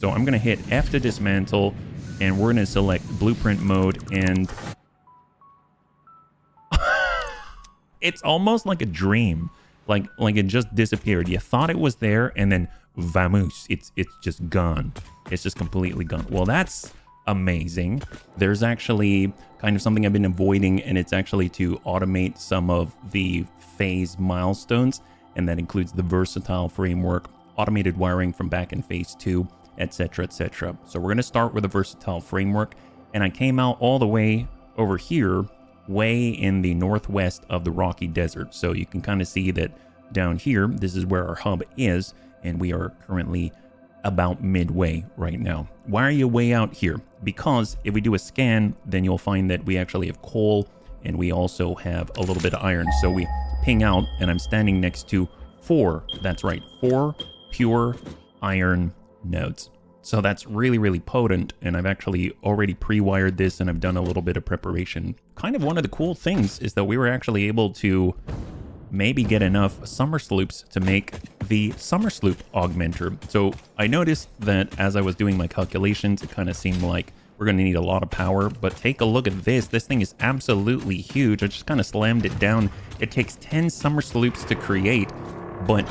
So I'm going to hit F to dismantle, and we're going to select blueprint mode, and it's almost like a dream. Like it just disappeared. You thought it was there, and then vamoose, it's just gone. It's just completely gone. Well, that's amazing. There's actually kind of something I've been avoiding, and it's actually to automate some of the phase milestones, and that includes the versatile framework, automated wiring from back in phase 2, etc, etc. So we're going to start with a versatile framework, and I came out all the way over here, way in the northwest of the Rocky Desert. So you can kind of see that down here, this is where our hub is, and we are currently about midway right now. Why are you way out here? Because if we do a scan, then you'll find that we actually have coal, and we also have a little bit of iron. So we ping out, and I'm standing next to 4, that's right, 4 pure iron nodes. So that's really, really potent, and I've actually already pre-wired this, and I've done a little bit of preparation. Kind of one of the cool things is that we were actually able to maybe get enough summer sloops to make the summer sloop augmenter. So I noticed that as I was doing my calculations, it kind of seemed like we're going to need a lot of power, but take a look at this. This thing is absolutely huge. I just kind of slammed it down. It takes 10 summer sloops to create, but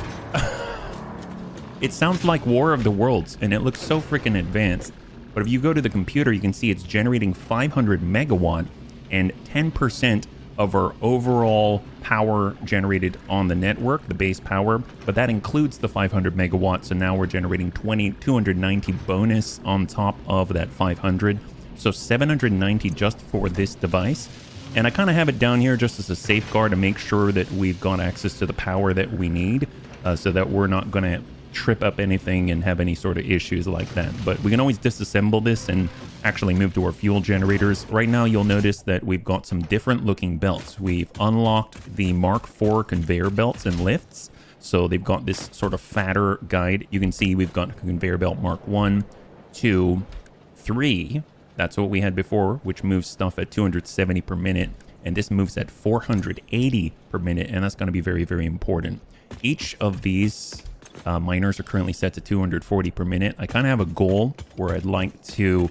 it sounds like War of the Worlds, and it looks so freaking advanced. But if you go to the computer, you can see it's generating 500 megawatt, and 10% of our overall power generated on the network, the base power, but that includes the 500 megawatts. So now we're generating 290 bonus on top of that 500. So 790 just for this device. And I kind of have it down here just as a safeguard to make sure that we've got access to the power that we need, so that we're not going to trip up anything and have any sort of issues like that. But we can always disassemble this and actually move to our fuel generators. Right now, you'll notice that we've got some different looking belts. We've unlocked the Mark IV conveyor belts and lifts. So they've got this sort of fatter guide. You can see we've got conveyor belt Mark 1, 2, 3. That's what we had before, which moves stuff at 270 per minute. And this moves at 480 per minute. And that's going to be very, very important. Each of these miners are currently set to 240 per minute. I kind of have a goal where I'd like to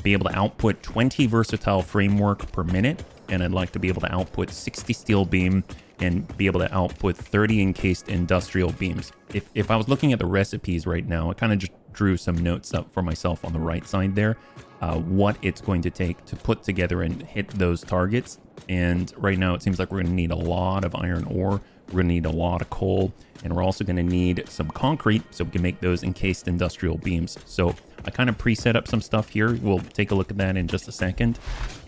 be able to output 20 versatile framework per minute, and I'd like to be able to output 60 steel beam and be able to output 30 encased industrial beams. If I was looking at the recipes right now, I kind of just drew some notes up for myself on the right side there, what it's going to take to put together and hit those targets. And right now it seems like we're going to need a lot of iron ore, we're going to need a lot of coal, and we're also going to need some concrete so we can make those encased industrial beams. So I kind of pre-set up some stuff here. We'll take a look at that in just a second.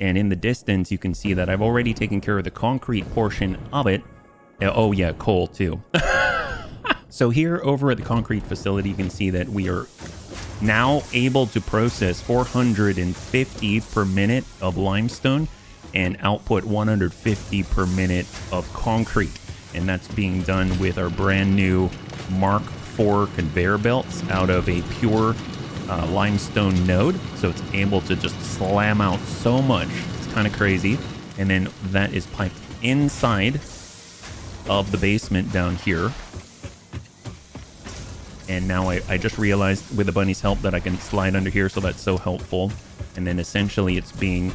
And in the distance, you can see that I've already taken care of the concrete portion of it. Oh yeah, coal too. So here over at the concrete facility, you can see that we are now able to process 450 per minute of limestone and output 150 per minute of concrete. And that's being done with our brand new Mark IV conveyor belts out of a pure limestone node. So it's able to just slam out so much. It's kind of crazy. And then that is piped inside of the basement down here. And now I just realized with the bunny's help that I can slide under here, so that's so helpful. And then essentially it's being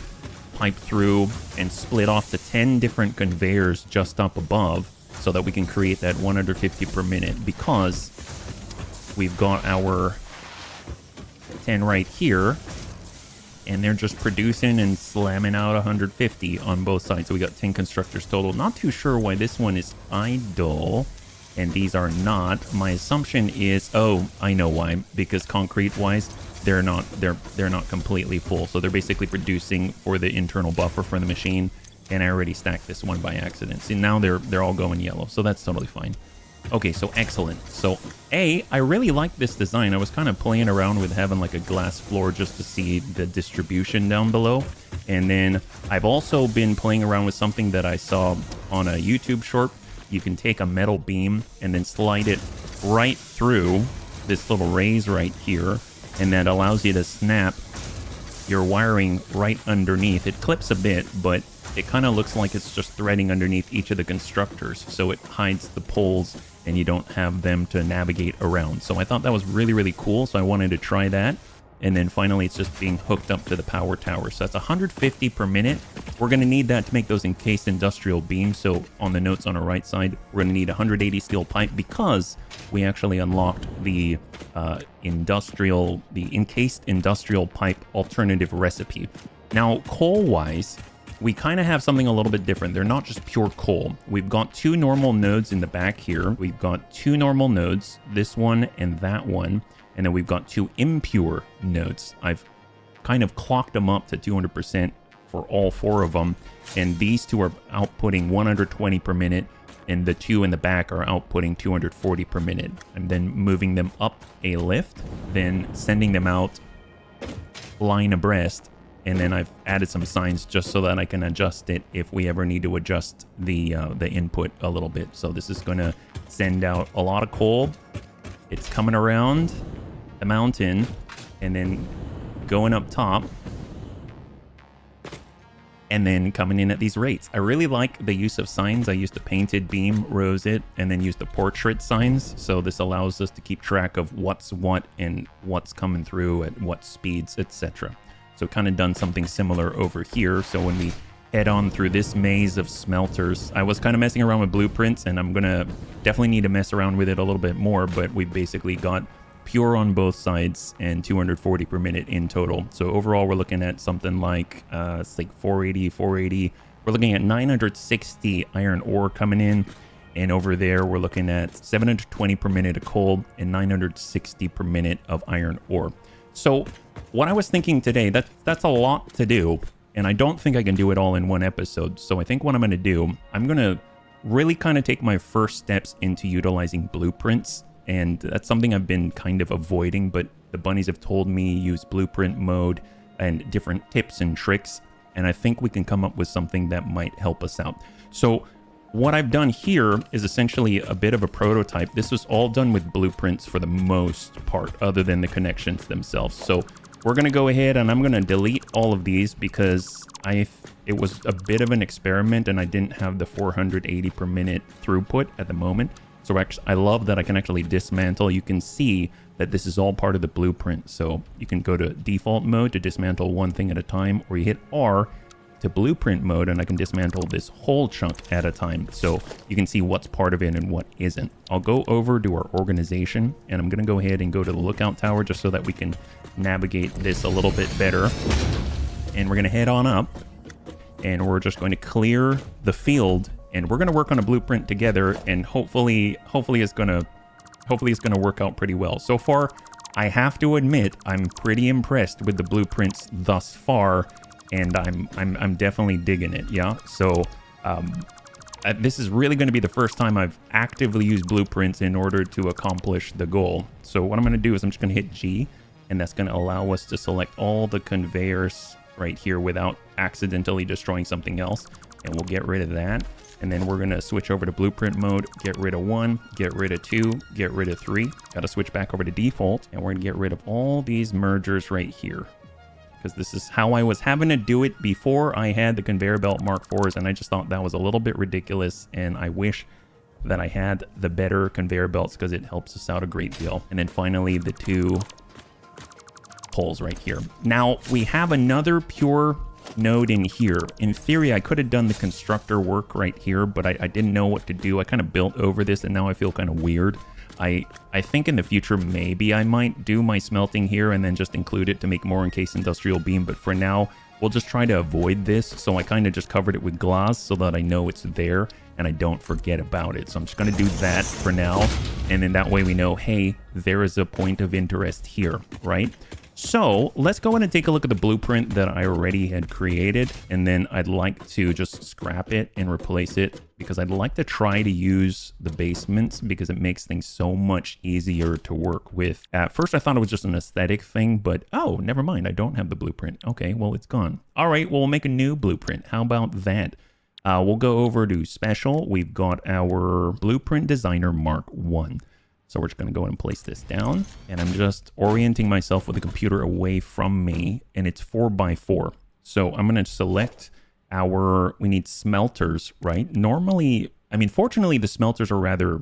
piped through and split off to 10 different conveyors just up above, so that we can create that 150 per minute, because we've got our 10 right here, and they're just producing and slamming out 150 on both sides. So we got 10 constructors total. Not too sure why this one is idle and these are not. My assumption is, oh, I know why, because concrete wise, they're not completely full. So they're basically producing for the internal buffer for the machine. And I already stacked this one by accident. See, now they're all going yellow, so that's totally fine. Okay, so excellent. So I really like this design. I was kind of playing around with having like a glass floor just to see the distribution down below. And then I've also been playing around with something that I saw on a YouTube short. You can take a metal beam and then slide it right through this little raise right here, and that allows you to snap your wiring right underneath. It clips a bit, but it kind of looks like it's just threading underneath each of the constructors, so it hides the poles and you don't have them to navigate around. So I thought that was really, really cool. So I wanted to try that. And then finally, it's just being hooked up to the power tower. So that's 150 per minute. We're going to need that to make those encased industrial beams. So on the notes on our right side, we're going to need 180 steel pipe because we actually unlocked the encased industrial pipe alternative recipe. Now, coal-wise, we kind of have something a little bit different. They're not just pure coal. We've got two normal nodes in the back here. We've got two normal nodes, this one and that one. And then we've got two impure nodes. I've kind of clocked them up to 200% for all four of them. And these two are outputting 120 per minute. And the two in the back are outputting 240 per minute. And then moving them up a lift, then sending them out line abreast. And then I've added some signs just so that I can adjust it if we ever need to adjust the input a little bit. So this is going to send out a lot of coal. It's coming around the mountain and then going up top and then coming in at these rates. I really like the use of signs. I used the painted beam, rose it, and then used the portrait signs. So this allows us to keep track of what's what and what's coming through at what speeds, etc. So kind of done something similar over here. So when we head on through this maze of smelters, I was kind of messing around with blueprints, and I'm gonna definitely need to mess around with it a little bit more, but we've basically got pure on both sides and 240 per minute in total. So overall, we're looking at something like it's like 480. We're looking at 960 iron ore coming in, and over there we're looking at 720 per minute of coal and 960 per minute of iron ore. So what I was thinking today, that's a lot to do, and I don't think I can do it all in one episode. So I think what I'm going to do, I'm going to really kind of take my first steps into utilizing blueprints. And that's something I've been kind of avoiding, but the bunnies have told me use blueprint mode and different tips and tricks. And I think we can come up with something that might help us out. So what I've done here is essentially a bit of a prototype. This was all done with blueprints for the most part, other than the connections themselves. So we're going to go ahead and I'm going to delete all of these because it was a bit of an experiment and I didn't have the 480 per minute throughput at the moment. So actually, I love that I can actually dismantle. You can see that this is all part of the blueprint. So you can go to default mode to dismantle one thing at a time, or you hit R to blueprint mode and I can dismantle this whole chunk at a time. So you can see what's part of it and what isn't. I'll go over to our organization and I'm going to go ahead and go to the lookout tower just so that we can navigate this a little bit better. And we're going to head on up and we're just going to clear the field. And we're going to work on a blueprint together, and hopefully it's going to work out pretty well. So far, I have to admit, I'm pretty impressed with the blueprints thus far, and I'm definitely digging it. Yeah. So this is really going to be the first time I've actively used blueprints in order to accomplish the goal. So what I'm going to do is I'm just going to hit G, and that's going to allow us to select all the conveyors right here without accidentally destroying something else. And we'll get rid of that. And then we're going to switch over to blueprint mode, get rid of 1, get rid of 2, get rid of 3. Got to switch back over to default. And we're going to get rid of all these mergers right here. Because this is how I was having to do it before I had the conveyor belt Mark IVs. And I just thought that was a little bit ridiculous. And I wish that I had the better conveyor belts because it helps us out a great deal. And then finally, the 2 holes right here. Now, we have another pure node in here. In theory, I could have done the constructor work right here, but I didn't know what to do. I kind of built over this and now I feel kind of weird. I think in the future, maybe I might do my smelting here and then just include it to make more encased industrial beam. But for now, we'll just try to avoid this. So I kind of just covered it with glass so that I know it's there and I don't forget about it. So I'm just going to do that for now. And then that way we know, hey, there is a point of interest here, right? So let's go in and take a look at the blueprint that I already had created. And then I'd like to just scrap it and replace it because I'd like to try to use the basements because it makes things so much easier to work with. At first, I thought it was just an aesthetic thing, but oh, never mind. I don't have the blueprint. Okay, well, it's gone. All right, well, we'll make a new blueprint. How about that? We'll go over to special. We've got our blueprint designer Mark 1. So we're just going to go ahead and place this down. And I'm just orienting myself with the computer away from me. And it's 4x4. So I'm going to select we need smelters, right? Normally, I mean, fortunately, the smelters are rather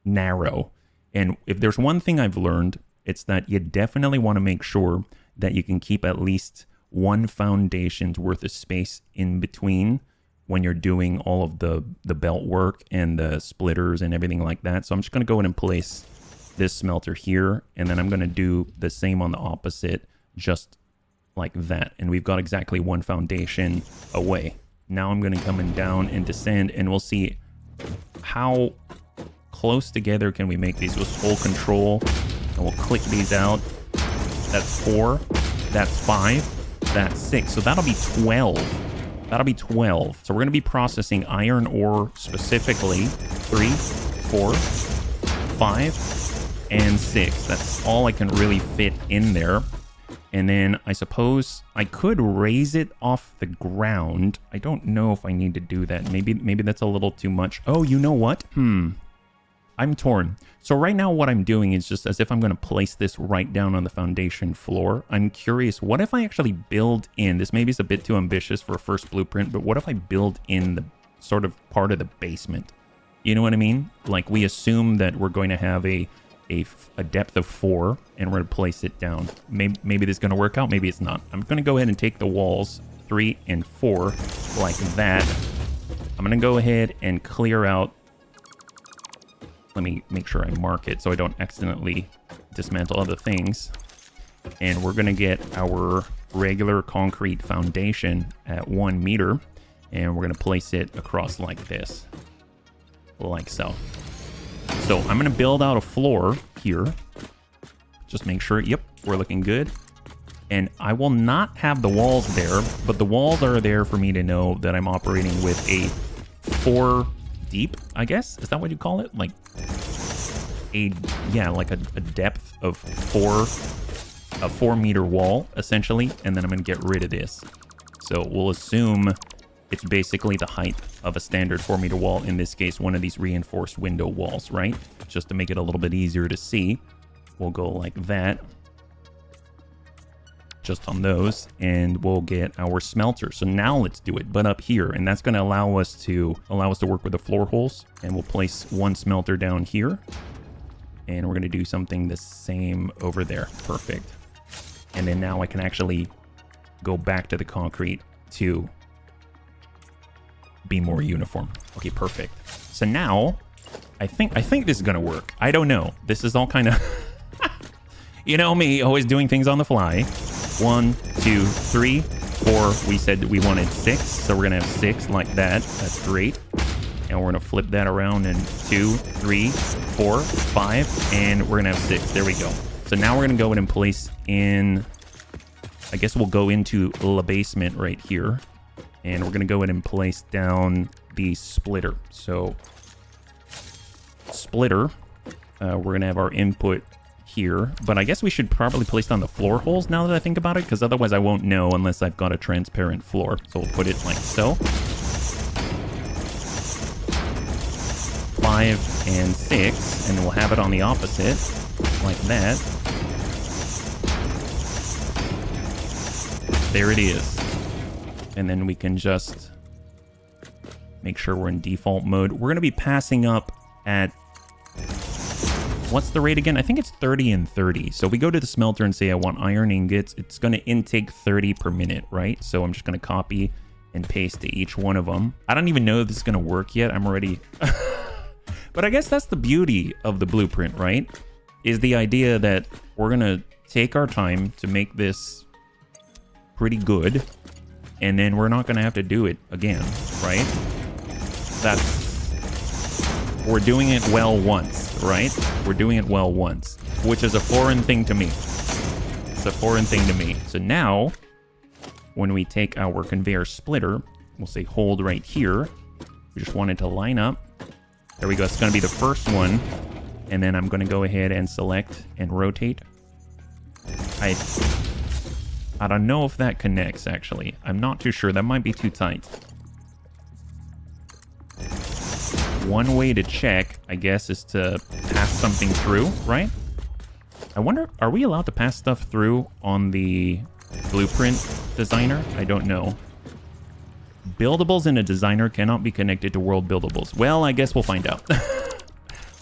narrow. And if there's one thing I've learned, it's that you definitely want to make sure that you can keep at least one foundation's worth of space in between when you're doing all of the belt work and the splitters and everything like that. So I'm just going to go ahead and place this smelter here, and then I'm going to do the same on the opposite, just like that. And we've got exactly one foundation away. Now I'm going to come in down and descend, and we'll see how close together can we make these. We'll hold control and we'll click these out. That's 4, that's 5, that's 6. So that'll be 12. That'll be 12. So we're going to be processing iron ore specifically. 3, 4, 5, and 6. That's all I can really fit in there. And then I suppose I could raise it off the ground. I don't know if I need to do that. Maybe that's a little too much. Oh, you know what? I'm torn. So right now what I'm doing is just as if I'm going to place this right down on the foundation floor. I'm curious, what if I actually build in, this maybe is a bit too ambitious for a first blueprint, but what if I build in the sort of part of the basement? You know what I mean? Like we assume that we're going to have a depth of 4 and we're going to place it down. Maybe this is going to work out, maybe it's not. I'm going to go ahead and take the walls 3 and 4 like that. I'm going to go ahead and clear out. Let me make sure I mark it so I don't accidentally dismantle other things. And we're going to get our regular concrete foundation at 1 meter. And we're going to place it across like this. Like so. So I'm going to build out a floor here. Just make sure, yep, we're looking good. And I will not have the walls there, but the walls are there for me to know that I'm operating with a 4 deep, I guess. Is that what you call it? Like a depth of 4 meter wall, essentially. And then I'm going to get rid of this. So we'll assume it's basically the height of a standard 4 meter wall. In this case, one of these reinforced window walls, right? Just to make it a little bit easier to see. We'll go like that. Just on those, and we'll get our smelter. So now let's do it, but up here, and that's going to allow us to work with the floor holes. And we'll place 1 smelter down here, and we're going to do something the same over there. Perfect. And then now I can actually go back to the concrete to be more uniform. Okay, perfect. So now I think this is going to work. I don't know. This is all kind of you know me, always doing things on the fly. 1, 2, 3, 4. We said we wanted 6, so we're gonna have 6 like that. That's great. And we're gonna flip that around, and 2, 3, 4, 5, and we're gonna have 6. There we go. So now we're gonna go in and place in, I guess we'll go into the basement right here, and we're gonna go in and place down the splitter. So splitter, we're gonna have our input here, but I guess we should probably place down the floor holes now that I think about it, because otherwise I won't know unless I've got a transparent floor. So we'll put it like so. 5 and 6, and we'll have it on the opposite like that. There it is. And then we can just make sure we're in default mode. We're going to be passing up at, what's the rate again? I think it's 30 and 30. So we go to the smelter and say I want iron ingots. It's going to intake 30 per minute, right? So I'm just going to copy and paste to each one of them. I don't even know if this is going to work yet. I'm already... But I guess that's the beauty of the blueprint, right? Is the idea that we're going to take our time to make this pretty good, and then we're not going to have to do it again, right? We're doing it well once, right? We're doing it well once, which is a foreign thing to me. It's a foreign thing to me. So now, when we take our conveyor splitter, we'll say hold right here. We just want it to line up. There we go. It's going to be the first one. And then I'm going to go ahead and select and rotate. I don't know if that connects, actually. I'm not too sure. That might be too tight. One way to check, I guess, is to pass something through, right? I wonder, are we allowed to pass stuff through on the blueprint designer? I don't know. Buildables in a designer cannot be connected to world buildables. Well, I guess we'll find out.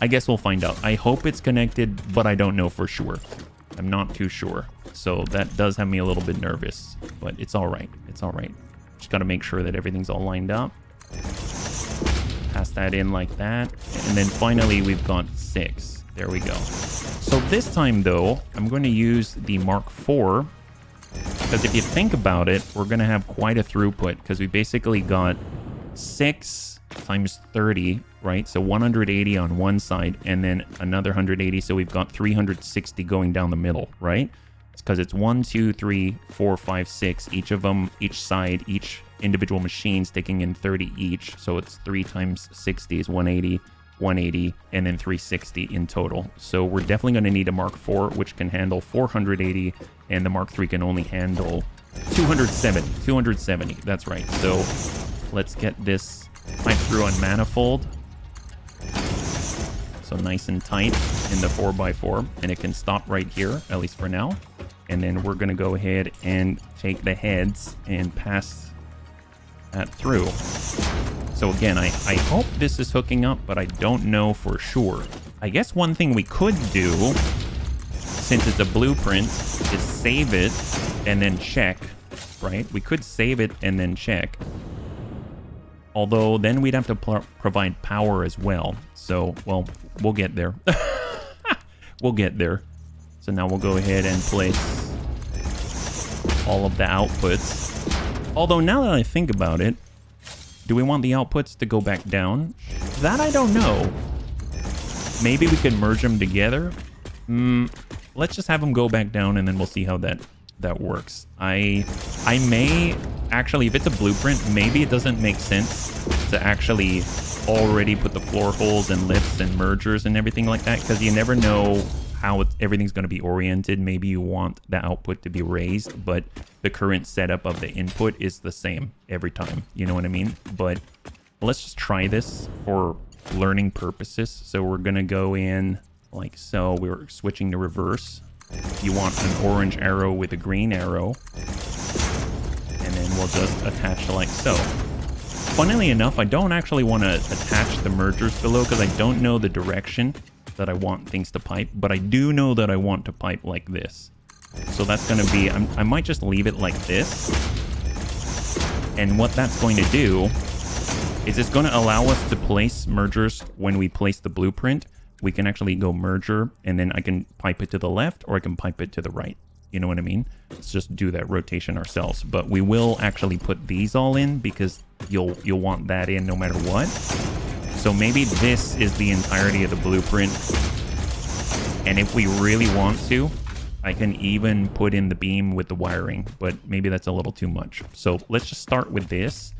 I guess we'll find out. I hope it's connected, but I don't know for sure. I'm not too sure. So that does have me a little bit nervous, but it's all right. It's all right. Just got to make sure that everything's all lined up. Pass that in like that. And then finally, we've got 6. There we go. So this time, though, I'm going to use the Mark IV. Because if you think about it, we're going to have quite a throughput. Because we basically got 6 times 30, right? So 180 on one side and then another 180. So we've got 360 going down the middle, right? It's because it's 1, 2, 3, 4, 5, 6. Each of them, each side, each individual machine's taking in 30 each. So it's 3 times 60 is 180, 180, and then 360 in total. So we're definitely going to need a Mark IV, which can handle 480, and the Mark III can only handle 270. That's right. So let's get this pipe through on manifold. So nice and tight in the 4x4, and it can stop right here, at least for now. And then we're going to go ahead and take the heads and pass that through. So again, I hope this is hooking up, but I don't know for sure. I guess one thing we could do, since it's a blueprint, is save it and then check, right? We could save it and then check. Although then we'd have to provide power as well. So, well, we'll get there. We'll get there. So now we'll go ahead and place all of the outputs. Although now that I think about it, do we want the outputs to go back down? That I don't know. Maybe we could merge them together. Let's just have them go back down and then we'll see how that works. I may actually, if it's a blueprint, maybe it doesn't make sense to actually already put the floor holes and lifts and mergers and everything like that, because you never know how everything's going to be oriented. Maybe you want the output to be raised, but the current setup of the input is the same every time. You know what I mean? But let's just try this for learning purposes. So we're going to go in like so. We're switching to reverse. You want an orange arrow with a green arrow. And then we'll just attach like so. Funnily enough, I don't actually want to attach the mergers below because I don't know the direction that I want things to pipe, but I do know that I want to pipe like this. So that's going to be, I might just leave it like this. And what that's going to do is it's going to allow us to place mergers when we place the blueprint. We can actually go merger, and then I can pipe it to the left or I can pipe it to the right. You know what I mean? Let's just do that rotation ourselves. But we will actually put these all in because you'll want that in no matter what. So maybe this is the entirety of the blueprint. And if we really want to, I can even put in the beam with the wiring, but maybe that's a little too much. So let's just start with this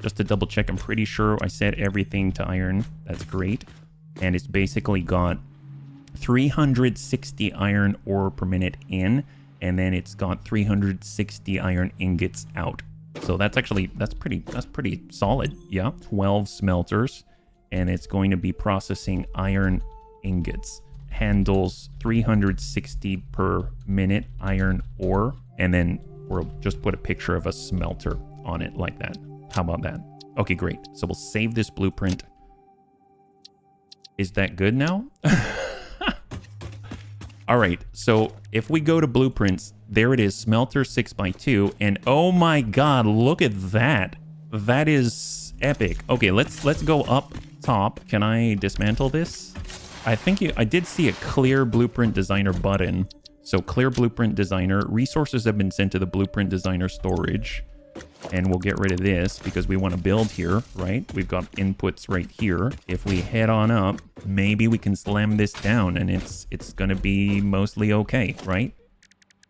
just to double check. I'm pretty sure I set everything to iron. That's great. And it's basically got 360 iron ore per minute in, and then it's got 360 iron ingots out. So that's actually, that's pretty solid. Yeah, 12 smelters, and it's going to be processing iron ingots. Handles 360 per minute iron ore, and then we'll just put a picture of a smelter on it like that. How about that? Okay, great. So we'll save this blueprint. Is that good now? All right, so if we go to blueprints, there it is, smelter 6x2, and oh my god, look at that. That is epic. Okay, let's go up top. Can I dismantle this? I think I did see a clear blueprint designer button. So clear blueprint designer, resources have been sent to the blueprint designer storage. And we'll get rid of this because we want to build here, right? We've got inputs right here. If we head on up, maybe we can slam this down and it's going to be mostly okay, right?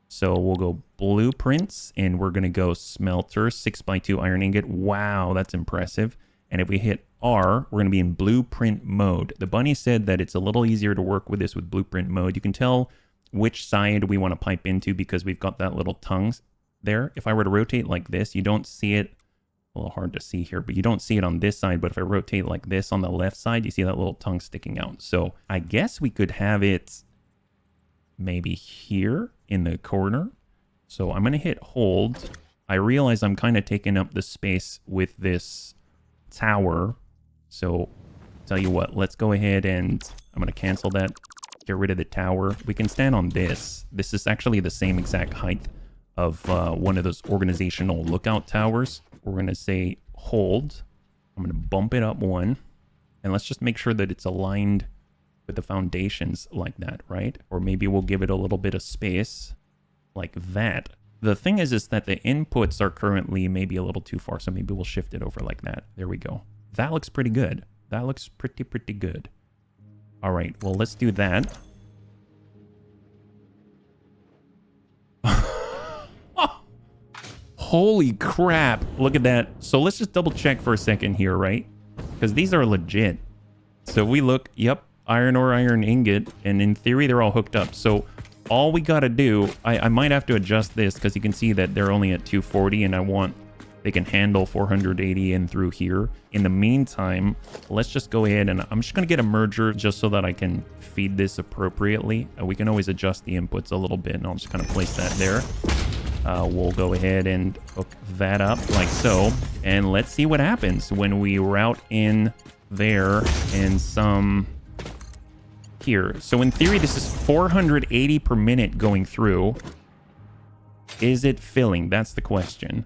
So we'll go blueprints and we're going to go smelter 6x2 iron ingot. Wow, that's impressive. And if we hit R, we're going to be in blueprint mode. The bunny said that it's a little easier to work with this with blueprint mode. You can tell which side we want to pipe into because we've got that little tongue there. If I were to rotate like this, you don't see it. A little hard to see here, but you don't see it on this side. But if I rotate like this on the left side, you see that little tongue sticking out. So I guess we could have it maybe here in the corner. So I'm going to hit hold. I realize I'm kind of taking up the space with this tower. So tell you what, let's go ahead and I'm going to cancel that. Get rid of the tower. We can stand on this. This is actually the same exact height of one of those organizational lookout towers. We're going to say hold. I'm going to bump it up one. And let's just make sure that it's aligned with the foundations like that, right? Or maybe we'll give it a little bit of space like that. The thing is that the inputs are currently maybe a little too far, so maybe we'll shift it over like that. There we go. That looks pretty good. That looks pretty good. All right, well, let's do that. Holy crap. Look at that. So let's just double check for a second here, right? Because these are legit. So we look, yep, iron ore, iron ingot, and in theory, they're all hooked up. So all we got to do, I might have to adjust this because you can see that they're only at 240 and I want, they can handle 480 in through here. In the meantime, let's just go ahead and I'm just going to get a merger just so that I can feed this appropriately. We can always adjust the inputs a little bit and I'll just kind of place that there. We'll go ahead and hook that up like so. And let's see what happens when we route in there and some here. So in theory, this is 480 per minute going through. Is it filling? That's the question.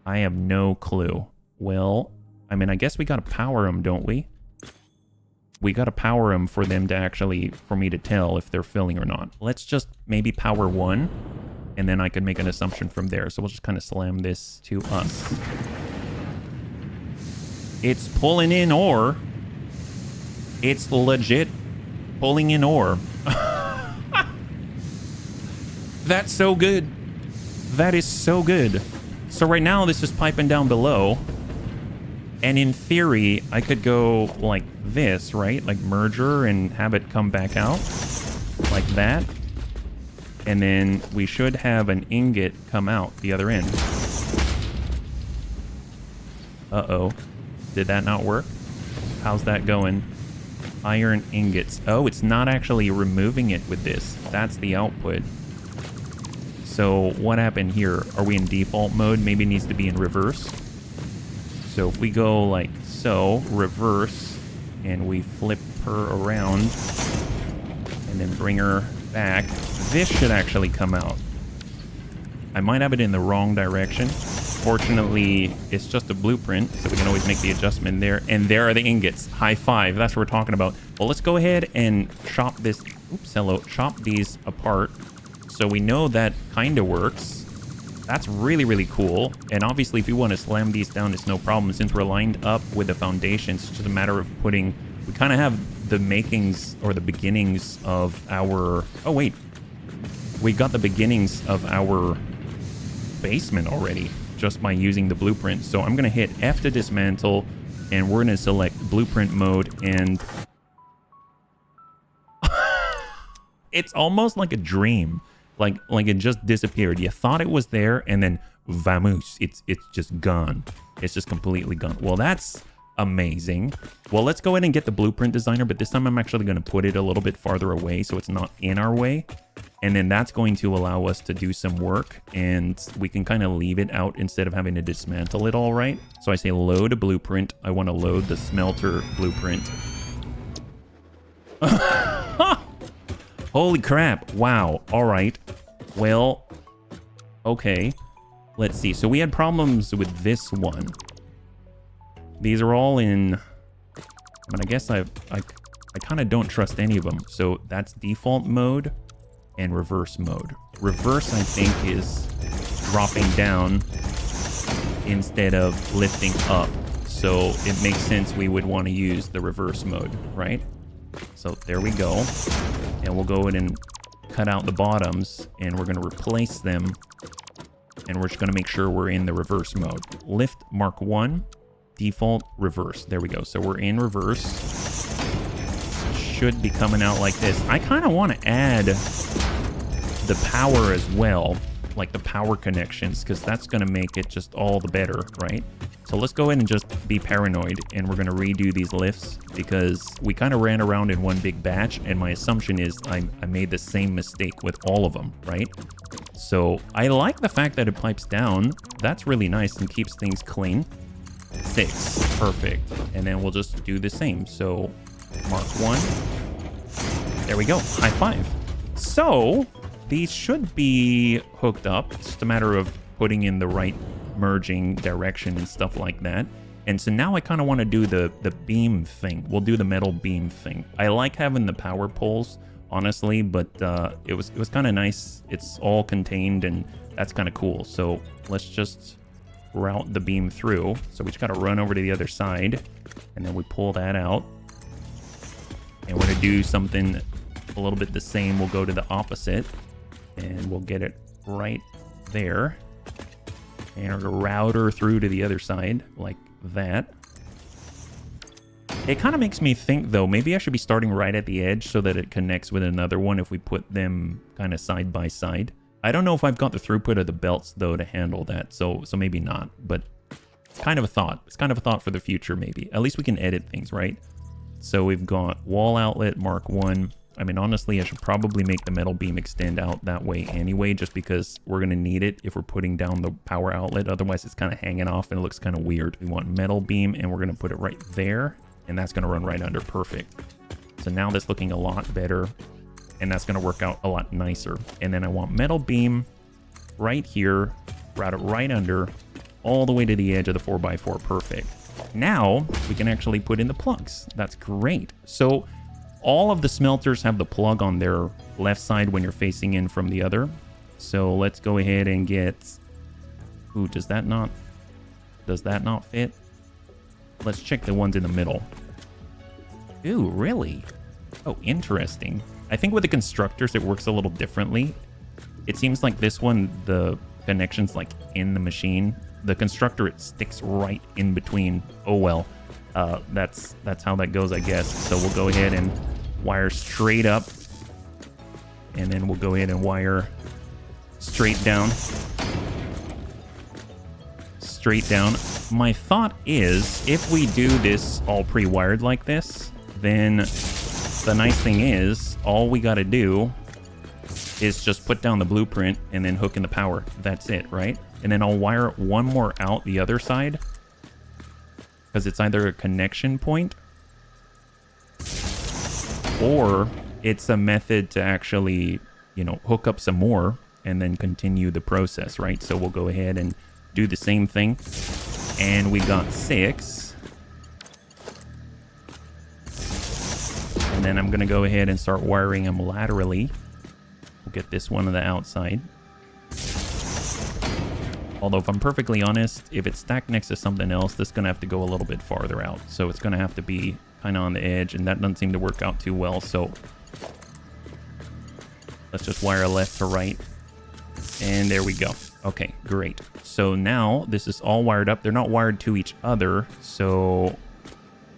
I have no clue. Well, I mean, I guess we got to power them, don't we? We got to power them for them to actually, for me to tell if they're filling or not. Let's just maybe power one, and then I can make an assumption from there. So we'll just kind of slam this to us. It's pulling in ore. It's legit pulling in ore. That's so good. That is so good. So right now, this is piping down below. And in theory, I could go like this, right? Like merger and have it come back out like that. And then we should have an ingot come out the other end. Uh-oh. Did that not work? How's that going? Iron ingots. Oh, it's not actually removing it with this. That's the output. So what happened here? Are we in default mode? Maybe it needs to be in reverse. So if we go like so, reverse, and we flip her around and then bring her back, this should actually come out. I might have it in the wrong direction. Fortunately, it's just a blueprint, so we can always make the adjustment there. And there are the ingots. High five. That's what we're talking about. Well, let's go ahead and chop this. Oops, hello. Chop these apart. So we know that kind of works. That's really, really cool. And obviously, if you want to slam these down, it's no problem. Since we're lined up with the foundations, it's just a matter of putting... We kind of have the makings or the beginnings of our... Oh, wait. We got the beginnings of our basement already just by using the blueprint. So I'm going to hit F to dismantle, and we're going to select blueprint mode, and... It's almost like a dream. Like it just disappeared. You thought it was there, and then vamoose. It's just gone. It's just completely gone. Well, that's amazing. Well, let's go ahead and get the blueprint designer, but this time I'm actually going to put it a little bit farther away so it's not in our way. And then that's going to allow us to do some work, and we can kind of leave it out instead of having to dismantle it all, right? So I say load a blueprint. I want to load the smelter blueprint. Holy crap. Wow. All right. Well, okay. Let's see. So we had problems with this one. These are all in... But I guess I kind of don't trust any of them. So that's default mode and reverse mode. Reverse, I think, is dropping down instead of lifting up. So it makes sense we would want to use the reverse mode, right? So there we go. And we'll go in and cut out the bottoms, and we're going to replace them. And we're just going to make sure we're in the reverse mode. Lift Mark 1, default, reverse. There we go. So we're in reverse. Should be coming out like this. I kind of want to add the power as well, like the power connections, because that's going to make it just all the better, right? So let's go ahead and just be paranoid, and we're going to redo these lifts because we kind of ran around in one big batch, and my assumption is I made the same mistake with all of them, right? So I like the fact that it pipes down. That's really nice and keeps things clean. 6, perfect. And then we'll just do the same. So Mark 1, There we go. High five. So these should be hooked up. It's just a matter of putting in the right merging direction and stuff like that. And so now I kind of want to do the beam thing. We'll do the metal beam thing. I like having the power poles, honestly, but it was kind of nice. It's all contained, and that's kind of cool. So let's just route the beam through. So we just got to run over to the other side, and then we pull that out. And we're going to do something a little bit the same. We'll go to the opposite, and we'll get it right there. And we're going to route her through to the other side, like that. It kind of makes me think, though, maybe I should be starting right at the edge so that it connects with another one if we put them kind of side by side. I don't know if I've got the throughput of the belts, though, to handle that, so maybe not. But it's kind of a thought. It's kind of a thought for the future, maybe. At least we can edit things, right? So we've got wall outlet Mark 1. I mean, honestly, I should probably make the metal beam extend out that way anyway, just because we're going to need it if we're putting down the power outlet. Otherwise, it's kind of hanging off and it looks kind of weird. We want metal beam, and we're going to put it right there, and that's going to run right under. Perfect. So now that's looking a lot better, and that's going to work out a lot nicer. And then I want metal beam right here, route it right under, all the way to the edge of the 4x4. Perfect. Now we can actually put in the plugs. That's great. So all of the smelters have the plug on their left side when you're facing in from the other. So let's go ahead and get... Ooh, does that not fit? Let's check the ones in the middle. Ooh, really? Oh, interesting. I think with the constructors, it works a little differently. It seems like this one, the connection's like in the machine. The constructor, it sticks right in between. Oh, well. That's how that goes, I guess. So we'll go ahead and wire straight up. And then we'll go ahead and wire straight down. Straight down. My thought is, if we do this all pre-wired like this, then the nice thing is, all we got to do is just put down the blueprint and then hook in the power. That's it, right? And then I'll wire one more out the other side, because it's either a connection point or it's a method to actually, you know, hook up some more and then continue the process, right? So we'll go ahead and do the same thing. And we got 6. And then I'm going to go ahead and start wiring them laterally. We'll get this one on the outside. Although, if I'm perfectly honest, if it's stacked next to something else, this is going to have to go a little bit farther out. So it's going to have to be kind of on the edge, and that doesn't seem to work out too well. So let's just wire left to right. And there we go. Okay, great. So now this is all wired up. They're not wired to each other. So,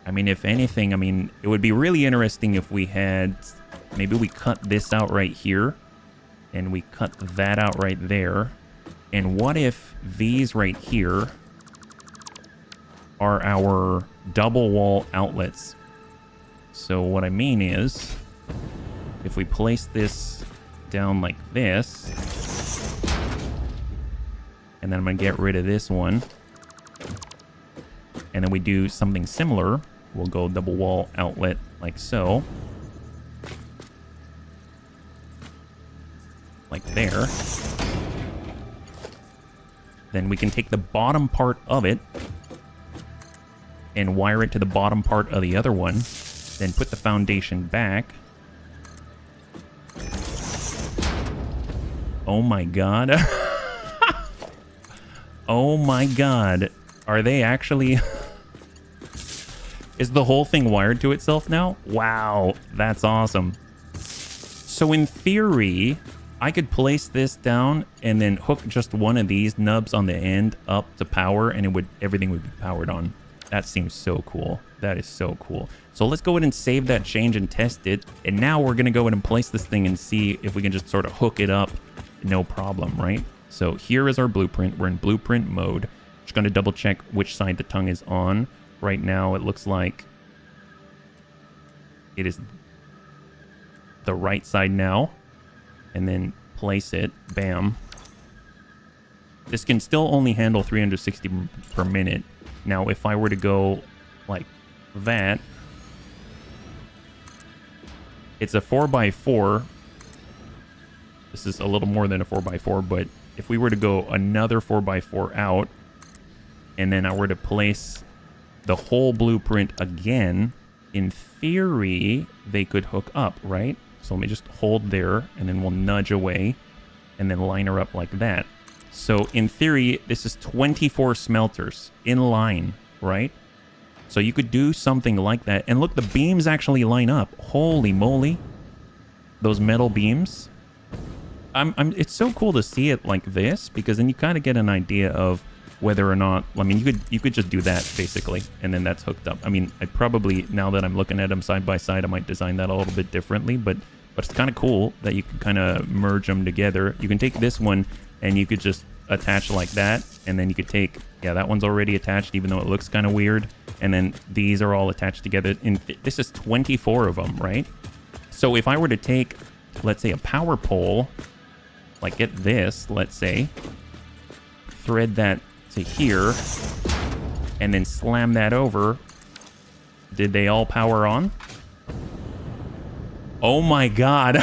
I mean, if anything, I mean, it would be really interesting if we had, maybe we cut this out right here and we cut that out right there. And what if these right here are our double wall outlets? So what I mean is, if we place this down like this, and then I'm going to get rid of this one, and then we do something similar, we'll go double wall outlet like so. Like there. Then we can take the bottom part of it and wire it to the bottom part of the other one. Then put the foundation back. Oh my god. Oh my god. Are they actually... Is the whole thing wired to itself now? Wow, that's awesome. So in theory, I could place this down and then hook just one of these nubs on the end up to power, and everything would be powered on. That seems so cool. That is so cool. So let's go ahead and save that change and test it. And now we're going to go ahead and place this thing and see if we can just sort of hook it up. No problem, right? So here is our blueprint. We're in blueprint mode. Just going to double check which side the tongue is on. Right now, it looks like it is the right side now. And then place it. Bam. This can still only handle 360 per minute. Now, if I were to go like that, It's a 4x4. This is a little more than a 4x4, but if we were to go another 4x4 out, and then I were to place the whole blueprint again, in theory, they could hook up, right? So let me just hold there, and then we'll nudge away, and then line her up like that. So in theory, this is 24 smelters in line, right? So you could do something like that. And look, the beams actually line up. Holy moly. Those metal beams. It's so cool to see it like this, because then you kind of get an idea of whether or not, I mean, you could just do that basically, and then that's hooked up. I mean, I probably, now that I'm looking at them side by side, I might design that a little bit differently, but it's kind of cool that you can kind of merge them together. You can take this one and you could just attach like that, and then you could take, yeah, that one's already attached, even though it looks kind of weird, and then these are all attached together. And this is 24 of them, right? So if I were to take, let's say, a power pole, like get this, let's say, thread that to here, and then slam that over, did they all power on? Oh my god.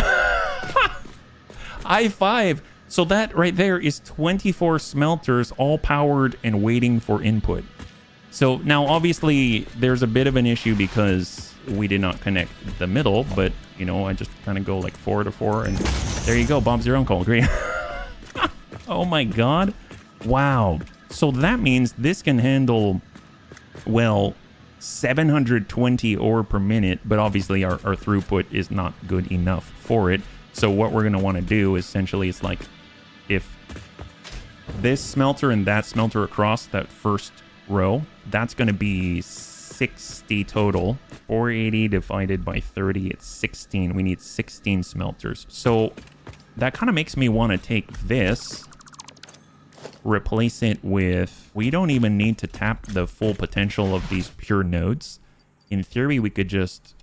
High five. So that right there is 24 smelters all powered and waiting for input. So now obviously there's a bit of an issue because we did not connect the middle, but you know, I just kind of go like 4 to 4, and there you go, Bob's your uncle. Great. Oh my god. Wow. So that means this can handle, well, 720 ore per minute, but obviously our throughput is not good enough for it. So what we're going to want to do essentially is like, if this smelter and that smelter across that first row, that's going to be 60 total. 480 divided by 30, it's 16. We need 16 smelters. So that kind of makes me want to take this, replace it with, we don't even need to tap the full potential of these pure nodes. In theory, we could just,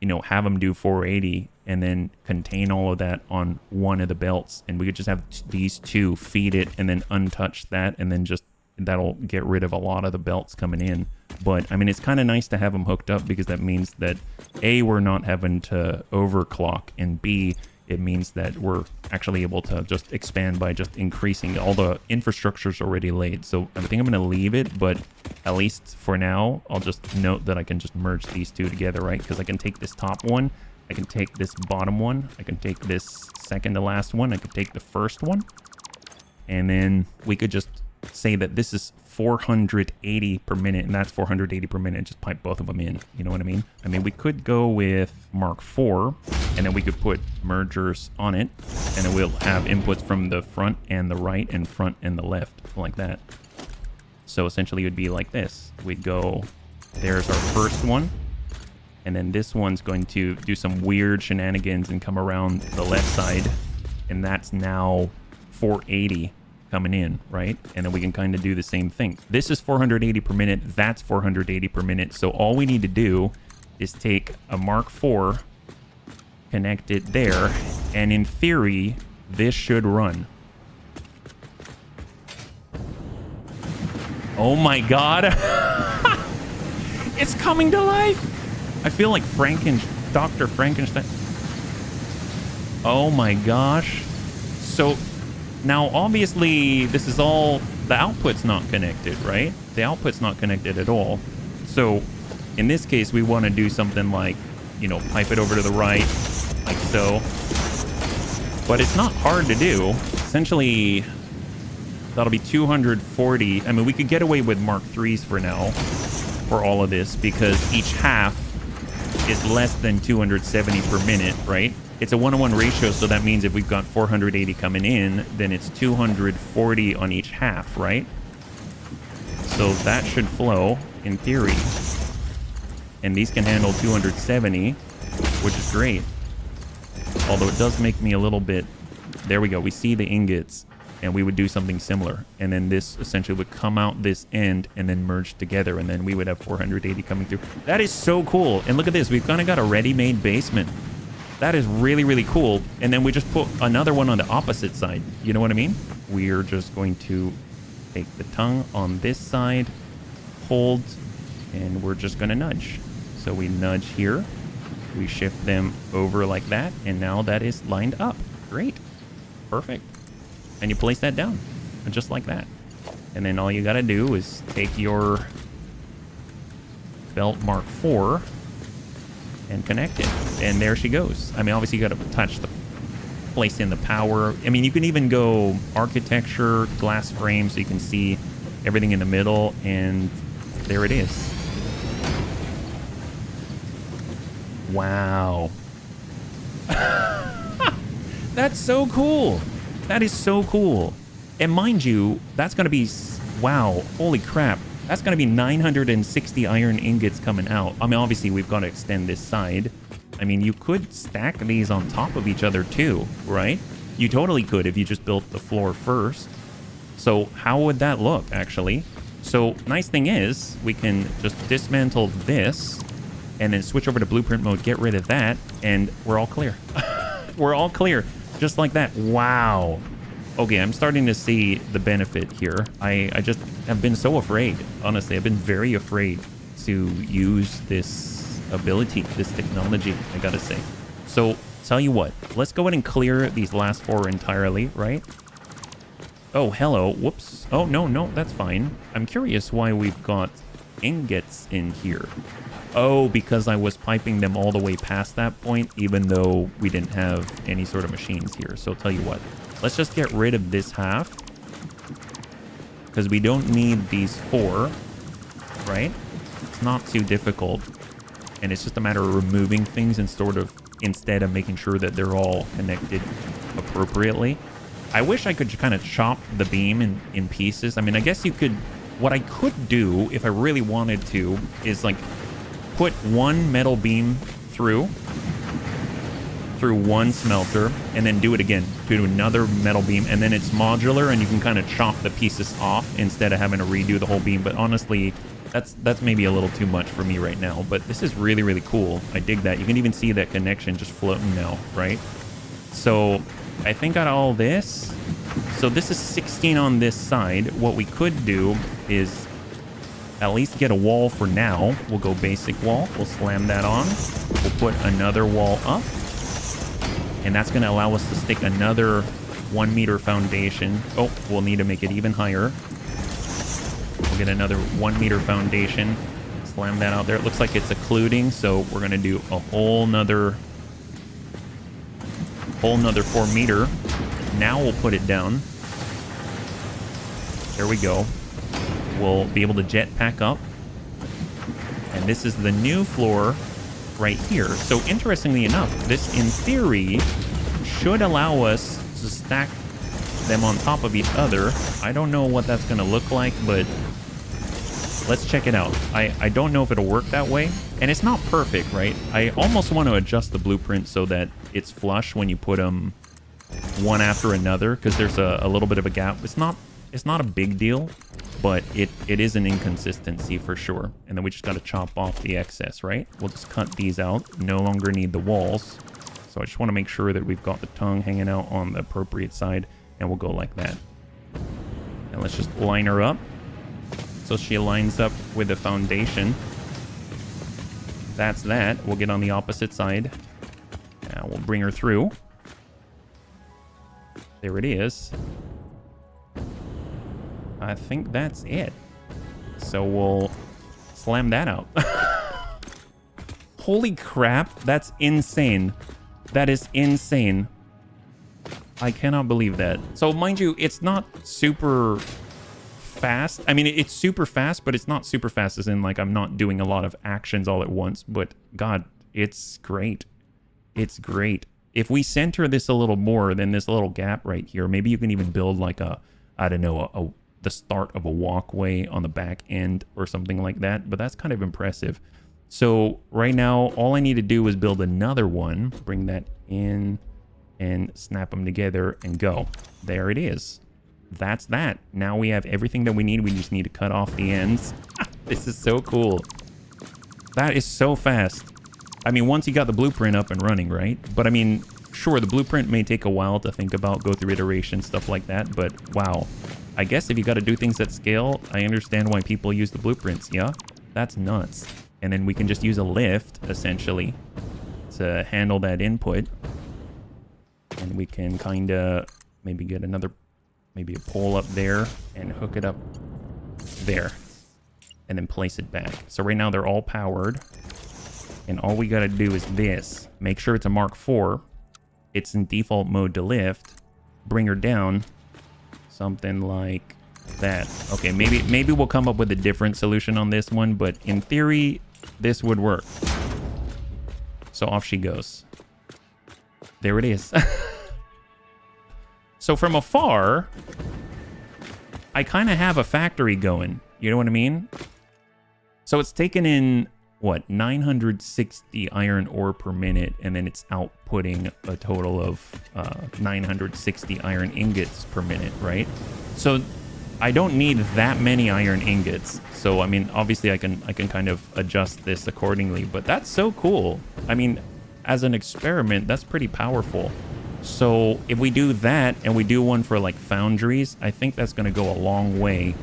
you know, have them do 480 and then contain all of that on one of the belts, and we could just have these two feed it and then untouch that, and then just that'll get rid of a lot of the belts coming in. But I mean, it's kind of nice to have them hooked up, because that means that A, we're not having to overclock, and B, it means that we're actually able to just expand by just increasing. All the infrastructure's already laid. So I think I'm going to leave it, but at least for now, I'll just note that I can just merge these two together, right? Because I can take this top one, I can take this bottom one, I can take this second to last one, I could take the first one, and then we could just say that this is 480 per minute, and that's 480 per minute. Just pipe both of them in. You know what I mean? I mean, we could go with Mark IV, and then we could put mergers on it, and then we'll have inputs from the front and the right and front and the left, like that. So essentially it would be like this. We'd go, there's our first one, and then this one's going to do some weird shenanigans and come around the left side, and that's now 480 coming in, right? And then we can kind of do the same thing. This is 480 per minute, that's 480 per minute. So all we need to do is take a Mark IV, connect it there, and in theory, this should run. Oh my god. It's coming to life. I feel like Dr. Frankenstein. Oh my gosh. So now, obviously, this is all, the output's not connected, right? The output's not connected at all. So, in this case, we want to do something like, you know, pipe it over to the right, like so. But it's not hard to do. Essentially, that'll be 240. I mean, we could get away with Mark IIIs for now, for all of this, because each half is less than 270 per minute, right? It's a 1-to-1 ratio, so that means if we've got 480 coming in, then it's 240 on each half, right? So that should flow, in theory. And these can handle 270, which is great. Although it does make me a little bit... There we go, we see the ingots, and we would do something similar. And then this essentially would come out this end and then merge together, and then we would have 480 coming through. That is so cool. And look at this, we've kind of got a ready-made basement. That is really, really cool. And then we just put another one on the opposite side. You know what I mean? We're just going to take the tongue on this side, hold, and we're just going to nudge. So we nudge here, We shift them over like that, and now that is lined up. Great. Perfect. And you place that down, just like that. And then all you gotta do is take your belt Mark IV and connect it. And there she goes. I mean, obviously you gotta touch the place in the power. I mean, you can even go architecture, glass frame, so you can see everything in the middle, and there it is. Wow. That's so cool. That is so cool. And mind you, that's going to be, wow, holy crap. That's going to be 960 iron ingots coming out. I mean, obviously, we've got to extend this side. I mean, you could stack these on top of each other too, right? You totally could if you just built the floor first. So how would that look, actually? So nice thing is, we can just dismantle this and then switch over to blueprint mode, get rid of that, and we're all clear. We're all clear, just like that. Wow. Okay, I'm starting to see the benefit here. I just have been so afraid. Honestly, I've been very afraid to use this ability, this technology, I gotta say. So, tell you what, let's go ahead and clear these last 4 entirely, right? Oh, hello. Whoops. Oh, no, that's fine. I'm curious why we've got ingots in here. Oh, because I was piping them all the way past that point, even though we didn't have any sort of machines here. So, tell you what. Let's just get rid of this half, because we don't need these 4, right? It's not too difficult, and it's just a matter of removing things and sort of instead of making sure that they're all connected appropriately. I wish I could kind of chop the beam in pieces. I mean, I guess you could, what I could do if I really wanted to is like put one metal beam through one smelter, and then do it again, do another metal beam, and then it's modular, and you can kind of chop the pieces off instead of having to redo the whole beam. But honestly, that's maybe a little too much for me right now. But this is really, really cool. I dig that. You can even see that connection just floating now, right? So I think out of all this, so this is 16 on this side. What we could do is at least get a wall for now. We'll go basic wall. We'll slam that on. We'll put another wall up. And that's going to allow us to stick another 1 meter foundation. Oh, we'll need to make it even higher. We'll get another 1 meter foundation. Slam that out there. It looks like it's occluding, so we're going to do a whole nother 4 meter. Now we'll put it down. There we go. We'll be able to jetpack up. And this is the new floor right here. So interestingly enough, this in theory should allow us to stack them on top of each other. I don't know what that's going to look like, but let's check it out. I don't know if it'll work that way, and it's not perfect, right? I almost want to adjust the blueprint so that it's flush when you put them one after another, because there's a little bit of a gap. It's not a big deal, but it is an inconsistency for sure. And then we just got to chop off the excess, right? We'll just cut these out. No longer need the walls. So I just want to make sure that we've got the tongue hanging out on the appropriate side, and we'll go like that. And let's just line her up so she lines up with the foundation. That's that. We'll get on the opposite side. Now we'll bring her through. There it is. I think that's it. So we'll slam that out. Holy crap, that's insane. That is insane. I cannot believe that. So mind you, it's not super fast. I mean, it's super fast, but it's not super fast as in like I'm not doing a lot of actions all at once. But God, it's great. It's great. If we center this a little more than this little gap right here, maybe you can even build like a, I don't know, the start of a walkway on the back end or something like that. But that's kind of impressive. So right now, all I need to do is build another one, bring that in and snap them together and go. There it is. That's that. Now we have everything that we need. We just need to cut off the ends. This is so cool. That is so fast. I mean, once you got the blueprint up and running, right? But I mean, sure, the blueprint may take a while to think about, go through iterations, stuff like that. But wow, I guess if you got to do things at scale, I understand why people use the blueprints. Yeah, that's nuts. And then we can just use a lift, essentially, to handle that input. And we can kind of maybe get another, maybe a pole up there and hook it up there. And then place it back. So right now they're all powered. And all we got to do is this. Make sure it's a Mark IV. It's in default mode to lift. Bring her down. Something like that. Okay, maybe we'll come up with a different solution on this one. But in theory, this would work. So off she goes. There it is. So from afar, I kind of have a factory going. You know what I mean? So it's taken in, what, 960 iron ore per minute, and then it's outputting a total of 960 iron ingots per minute, right? So I don't need that many iron ingots. So, I mean, obviously I can kind of adjust this accordingly, but that's so cool. I mean, as an experiment, that's pretty powerful. So if we do that and we do one for like foundries, I think that's going to go a long way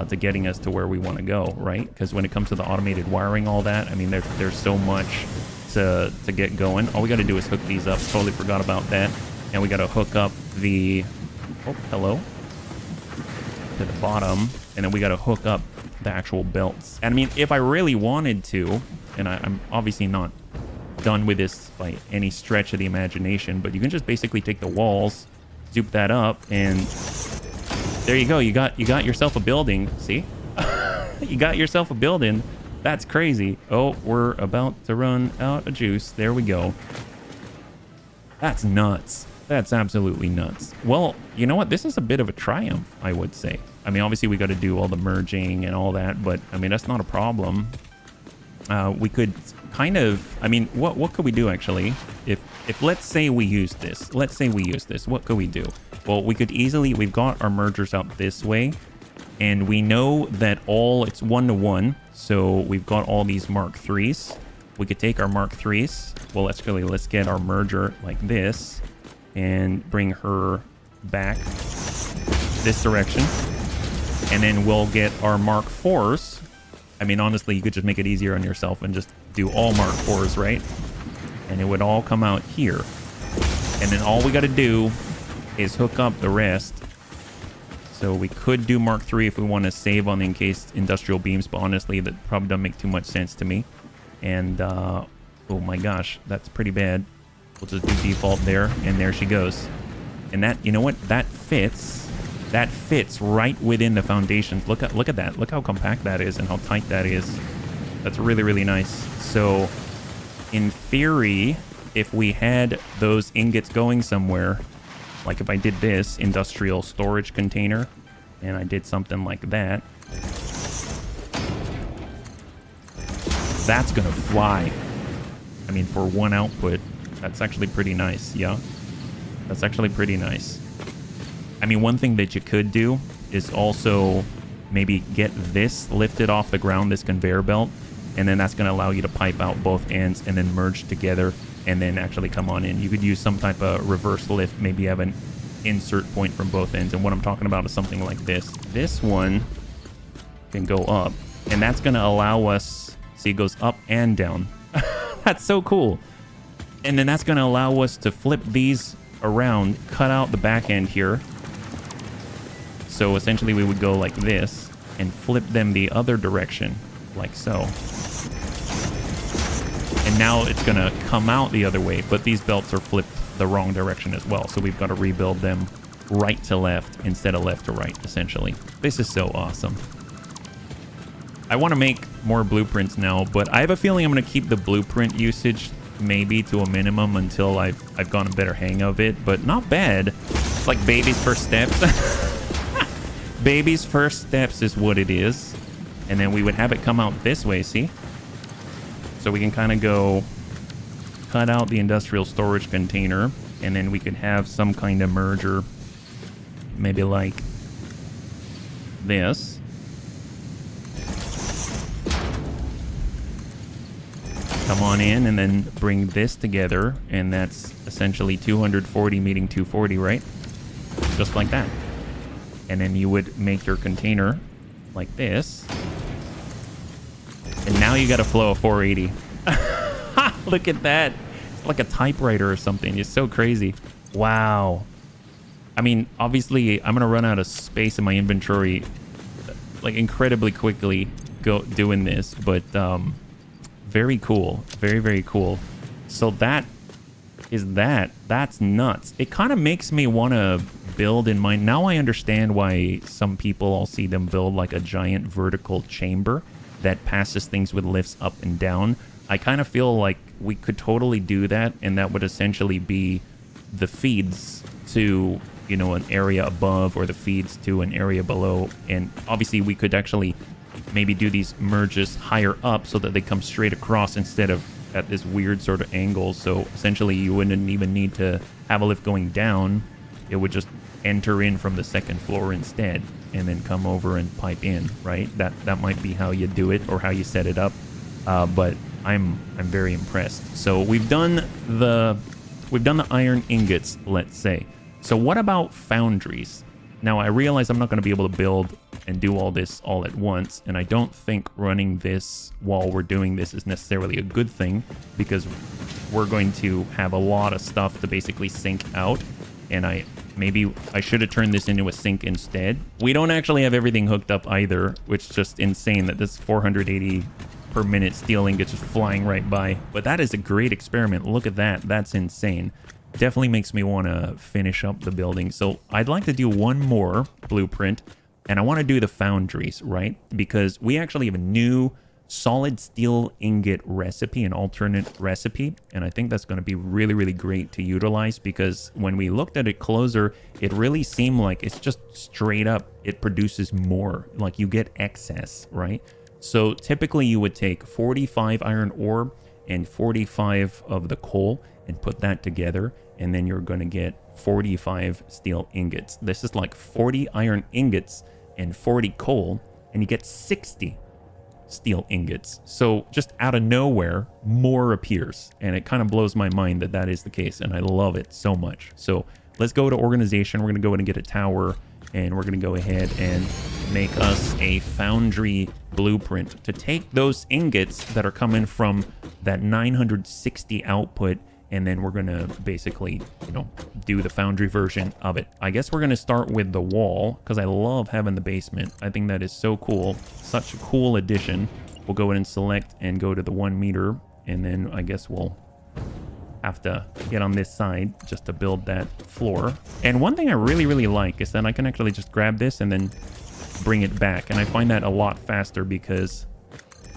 to getting us to where we want to go, right? Because when it comes to the automated wiring, all that, I mean, there's so much to get going. All we got to do is hook these up. Totally forgot about that. And we got to hook up the, oh, hello, to the bottom. And then we got to hook up the actual belts. And I mean, if I really wanted to, and I'm obviously not done with this by any stretch of the imagination, but you can just basically take the walls, zoop that up, and there you go. You got yourself a building. See? You got yourself a building. That's crazy. Oh, we're about to run out of juice. There we go. That's nuts. That's absolutely nuts. Well, you know what? This is a bit of a triumph, I would say. I mean, obviously we got to do all the merging and all that, but I mean, that's not a problem. We could kind of, I mean, what could we do actually? If let's say we use this, what could we do? Well, we could easily, we've got our mergers out this way, and we know that it's 1-to-1. So we've got all these Mark IIIs. We could take our Mark IIIs. Well, let's get our merger like this and bring her back this direction. And then we'll get our Mark IVs. I mean, honestly, you could just make it easier on yourself and just do all Mark IVs, right? And it would all come out here. And then all we got to do is hook up the rest. So we could do Mark III if we want to save on the encased industrial beams, but honestly, that probably doesn't make too much sense to me. And, oh my gosh, that's pretty bad. We'll just do default there, and there she goes. And that, you know what? That fits right within the foundations. Look at that. Look how compact that is and how tight that is. That's really, really nice. So in theory, if we had those ingots going somewhere, like if I did this industrial storage container and I did something like that, that's gonna fly. I mean, for one output, that's actually pretty nice. Yeah, that's actually pretty nice. I mean, one thing that you could do is also maybe get this lifted off the ground, this conveyor belt, and then that's going to allow you to pipe out both ends and then merge together and then actually come on in. You could use some type of reverse lift, maybe have an insert point from both ends. And what I'm talking about is something like this. This one can go up, and that's going to allow us, see, it goes up and down. That's so cool. And then that's going to allow us to flip these around, cut out the back end here. So essentially we would go like this and flip them the other direction, like so. And now it's going to come out the other way, but these belts are flipped the wrong direction as well. So we've got to rebuild them right to left instead of left to right, essentially. This is so awesome. I want to make more blueprints now, but I have a feeling I'm going to keep the blueprint usage maybe to a minimum until I've gotten a better hang of it, but not bad. It's like baby's first steps. Baby's first steps is what it is. And then we would have it come out this way, see? So we can kind of go cut out the industrial storage container, and then we could have some kind of merger, maybe like this. Come on in and then bring this together, and that's essentially 240 meeting 240, right? Just like that. And then you would make your container like this. And now you got a flow of 480. Look at that. It's like a typewriter or something. It's so crazy. Wow. I mean, obviously, I'm going to run out of space in my inventory like incredibly quickly doing this, but very cool. Very, very cool. So that's nuts. It kind of makes me want to build in mind. Now I understand why some people, I'll see them build like a giant vertical chamber that passes things with lifts up and down. I kind of feel like we could totally do that, and that would essentially be the feeds to, you know, an area above or the feeds to an area below. And obviously we could actually maybe do these merges higher up so that they come straight across instead of at this weird sort of angle. So essentially you wouldn't even need to have a lift going down. It would just enter in from the second floor instead and then come over and pipe in, right? That might be how you do it or how you set it up. But I'm very impressed. So we've done the iron ingots, let's say. So what about foundries? Now I realize I'm not going to be able to build and do all this all at once, and I don't think running this while we're doing this is necessarily a good thing, because we're going to have a lot of stuff to basically sink out, and maybe I should have turned this into a sink instead. We don't actually have everything hooked up either, which is just insane that this 480 per minute steel ingot just flying right by. But that is a great experiment. Look at that. That's insane. Definitely makes me want to finish up the building. So I'd like to do one more blueprint, and I want to do the foundries, right? Because we actually have a new solid steel ingot recipe, an alternate recipe, and I think that's going to be really, really great to utilize, because when we looked at it closer, it really seemed like it's just straight up, it produces more, like you get excess, right? So typically you would take 45 iron ore and 45 of the coal and put that together, and then you're going to get 45 steel ingots. This is like 40 iron ingots and 40 coal, and you get 60 steel ingots. So just out of nowhere, more appears, and it kind of blows my mind that that is the case, and I love it so much. So let's go to organization. We're going to go in and get a tower, and we're going to go ahead and make us a foundry blueprint to take those ingots that are coming from that 960 output, and then we're going to basically, you know, do the foundry version of it. I guess we're going to start with the wall, because I love having the basement. I think that is so cool. Such a cool addition. We'll go in and select and go to the 1 meter, and then I guess we'll have to get on this side just to build that floor. And one thing I really, really like is that I can actually just grab this and then bring it back. And I find that a lot faster, because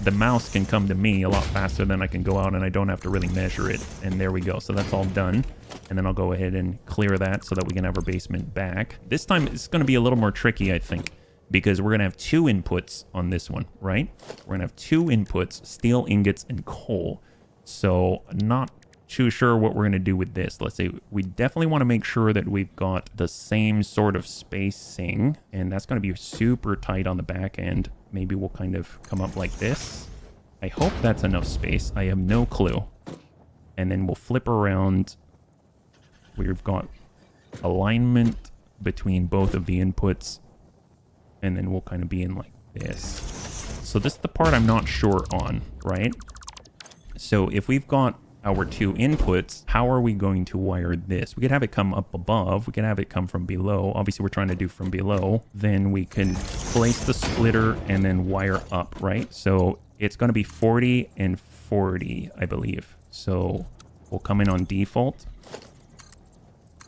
the mouse can come to me a lot faster than I can go out, and I don't have to really measure it. And there we go. So that's all done. And then I'll go ahead and clear that so that we can have our basement back. This time it's going to be a little more tricky, I think, because we're going to have 2 inputs on this one, right? We're going to have 2 inputs, steel ingots and coal. So not too sure what we're going to do with this. Let's say we definitely want to make sure that we've got the same sort of spacing, and that's going to be super tight on the back end. Maybe we'll kind of come up like this. I hope that's enough space. I have no clue. And then we'll flip around. We've got alignment between both of the inputs, and then we'll kind of be in like this. So this is the part I'm not sure on, right? So if we've got our 2 inputs, how are we going to wire this? We could have it come up above. We could have it come from below. Obviously, we're trying to do from below. Then we can place the splitter and then wire up, right? So it's going to be 40 and 40, I believe. So we'll come in on default.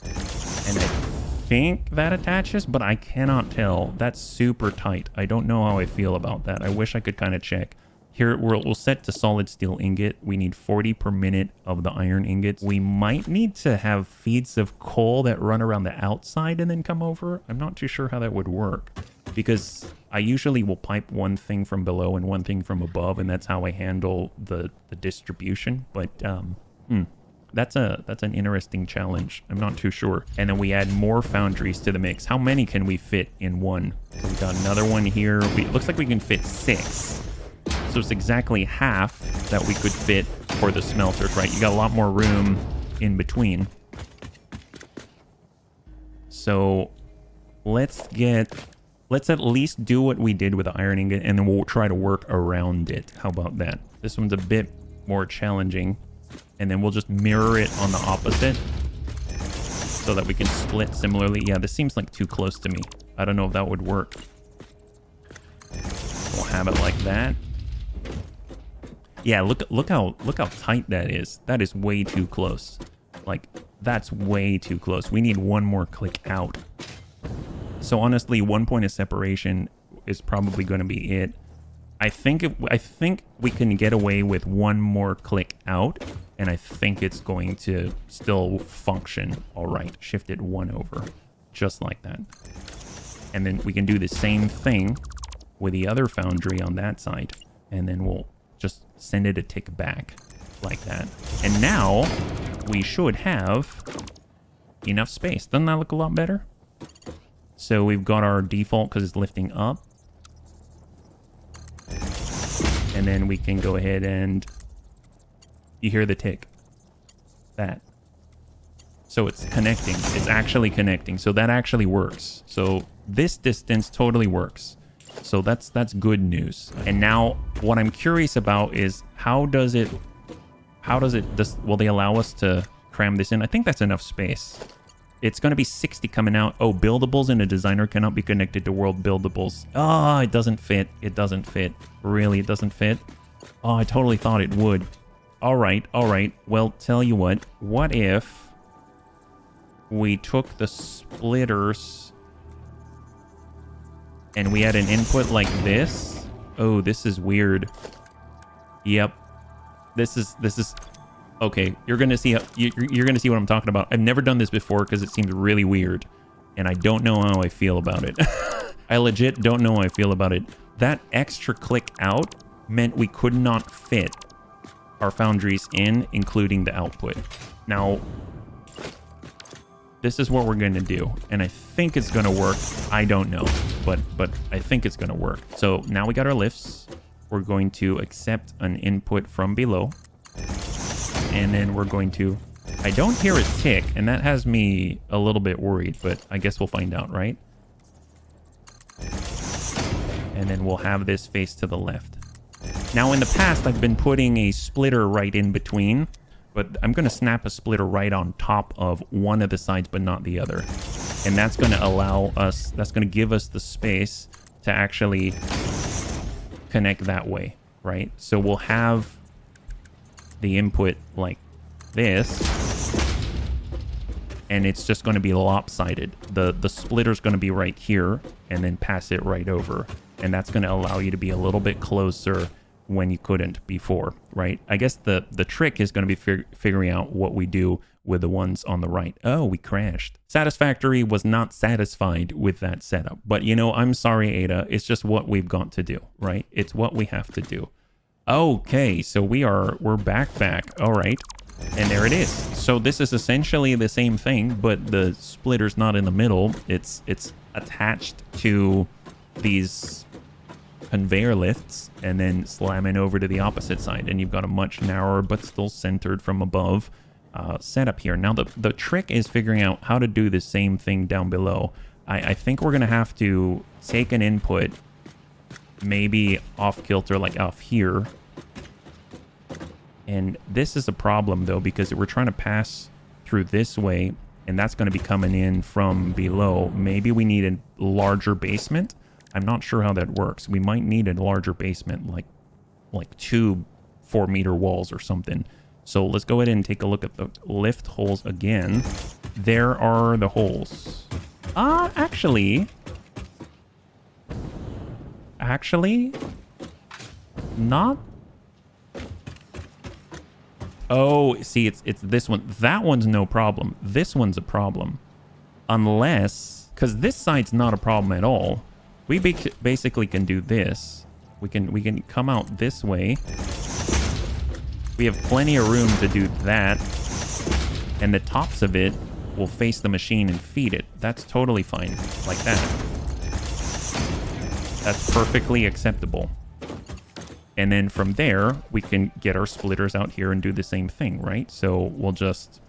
And I think that attaches, but I cannot tell. That's super tight. I don't know how I feel about that. I wish I could kind of check. Here, we'll set to solid steel ingot. We need 40 per minute of the iron ingots. We might need to have feeds of coal that run around the outside and then come over. I'm not too sure how that would work, because I usually will pipe one thing from below and one thing from above, and that's how I handle the distribution. But that's an interesting challenge. I'm not too sure. And then we add more foundries to the mix. How many can we fit in one? So we got another one here. It looks like we can fit 6. So it's exactly half that we could fit for the smelters, right? You got a lot more room in between. So let's at least do what we did with the iron ingot, and then we'll try to work around it. How about that? This one's a bit more challenging. And then we'll just mirror it on the opposite so that we can split similarly. Yeah, this seems like too close to me. I don't know if that would work. We'll have it like that. Yeah, look how tight that is. That is way too close. Like, that's way too close. We need one more click out. So honestly, 1 point of separation is probably going to be it. I think we can get away with one more click out, and I think it's going to still function all right. Shift it 1 over, just like that. And then we can do the same thing with the other foundry on that side, and then we'll just send it a tick back like that. And now we should have enough space. Doesn't that look a lot better? So we've got our default because it's lifting up. And then we can go ahead and you hear the tick. That. So it's connecting. It's actually connecting. So that actually works. So this distance totally works. So that's good news. And now what I'm curious about is will they allow us to cram this in? I think that's enough space. It's going to be 60 coming out. Oh, buildables in a designer cannot be connected to world buildables. Oh, it doesn't fit. It doesn't fit. Really, it doesn't fit. Oh, I totally thought it would. All right. Well, tell you what if we took the splitters and we had an input like this? Oh, this is weird. Yep. This is okay. You're gonna see what I'm talking about. I've never done this before because it seems really weird, and I don't know how I feel about it. I legit don't know how I feel about it. That extra click out meant we could not fit our foundries in, including the output. Now, this is what we're going to do, and I think it's going to work. I don't know, but I think it's going to work. So now we got our lifts. We're going to accept an input from below, and then we're going to... I don't hear it tick, and that has me a little bit worried, but I guess we'll find out, right? And then we'll have this face to the left. Now, in the past, I've been putting a splitter right in between, but I'm going to snap a splitter right on top of one of the sides, but not the other. And that's going to allow us, that's going to give us the space to actually connect that way, right? So we'll have the input like this, and it's just going to be lopsided. The splitter's going to be right here, and then pass it right over. And that's going to allow you to be a little bit closer when you couldn't before, right? I guess the trick is going to be figuring out what we do with the ones on the right. Oh, we crashed. Satisfactory was not satisfied with that setup. But, you know, I'm sorry, Ada. It's just what we've got to do, right? It's what we have to do. Okay, so we're back. All right. And there it is. So this is essentially the same thing, but the splitter's not in the middle. It's attached to these conveyor lifts and then slamming over to the opposite side, and you've got a much narrower but still centered from above setup here. Now the trick is figuring out how to do the same thing down below. I think we're gonna have to take an input maybe off kilter, like off here, and this is a problem though because we're trying to pass through this way, and that's going to be coming in from below. Maybe we need a larger basement. I'm not sure how that works. We might need a larger basement, like 2 4-meter walls or something. So let's go ahead and take a look at the lift holes again. There are the holes. Actually, not. Oh, see, it's this one. That one's no problem. This one's a problem, unless, because this side's not a problem at all. We basically can do this. We can come out this way. We have plenty of room to do that. And the tops of it will face the machine and feed it. That's totally fine. Like that. That's perfectly acceptable. And then from there, we can get our splitters out here and do the same thing, right? So we'll just...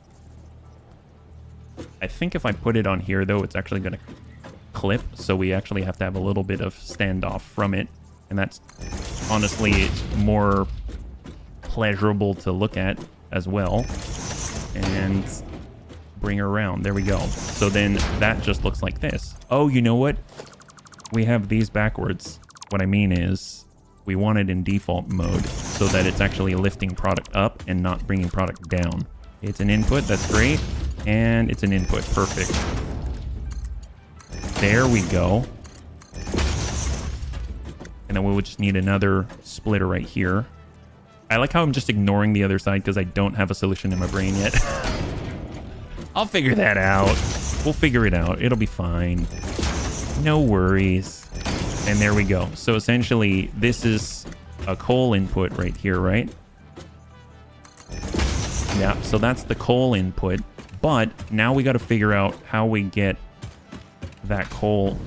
I think if I put it on here, though, it's actually going to clip, so we actually have to have a little bit of standoff from it, and that's honestly, it's more pleasurable to look at. as well. And bring her around. There we go. So then that just looks like this. Oh, you know what? We have these backwards. What I mean is we want it in default mode so that it's actually lifting product up and not bringing product down. It's an input. That's great. And it's an input. Perfect. There we go. And then we would just need another splitter right here. I like how I'm just ignoring the other side because I don't have a solution in my brain yet. I'll figure that out. We'll figure it out. It'll be fine. No worries. And there we go. So essentially, this is a coal input right here, right? Yeah, so that's the coal input. But now we got to figure out how we get that coal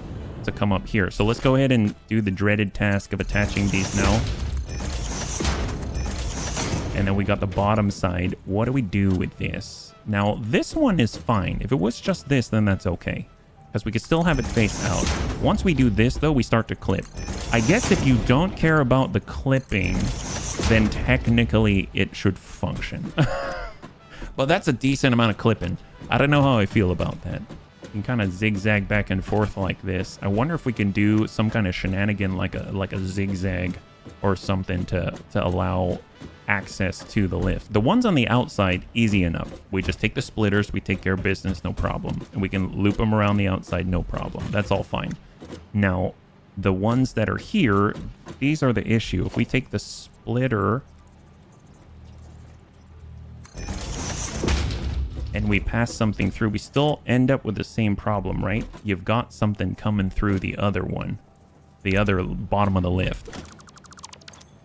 to come up here. So let's go ahead and do the dreaded task of attaching these now. And then we got the bottom side. What do we do with this? Now, this one is fine. If it was just this, then that's okay, because we could still have it face out. Once we do this, though, we start to clip. I guess if you don't care about the clipping, then technically it should function. But that's a decent amount of clipping. I don't know how I feel about that. You can kind of zigzag back and forth like this. I wonder if we can do some kind of shenanigan like a zigzag or something to allow access to the lift. The ones on the outside, easy enough. We just take the splitters, we take care of business, no problem. And we can loop them around the outside, no problem. That's all fine. Now, the ones that are here, these are the issue. If we take the splitter and we pass something through, we still end up with the same problem, right? You've got something coming through the other one, the other bottom of the lift.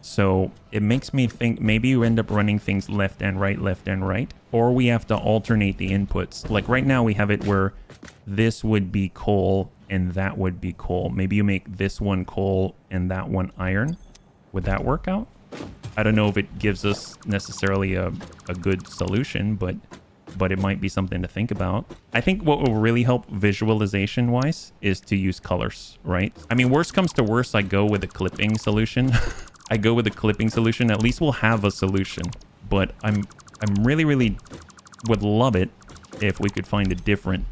So it makes me think maybe you end up running things left and right, or we have to alternate the inputs. Like right now we have it where this would be coal and that would be coal. Maybe you make this one coal and that one iron. Would that work out? I don't know if it gives us necessarily a good solution, but it might be something to think about. I think what will really help visualization wise is to use colors, right? I mean, worst comes to worst, I go with a clipping solution. I go with a clipping solution. At least we'll have a solution. But I'm really would love it if we could find a different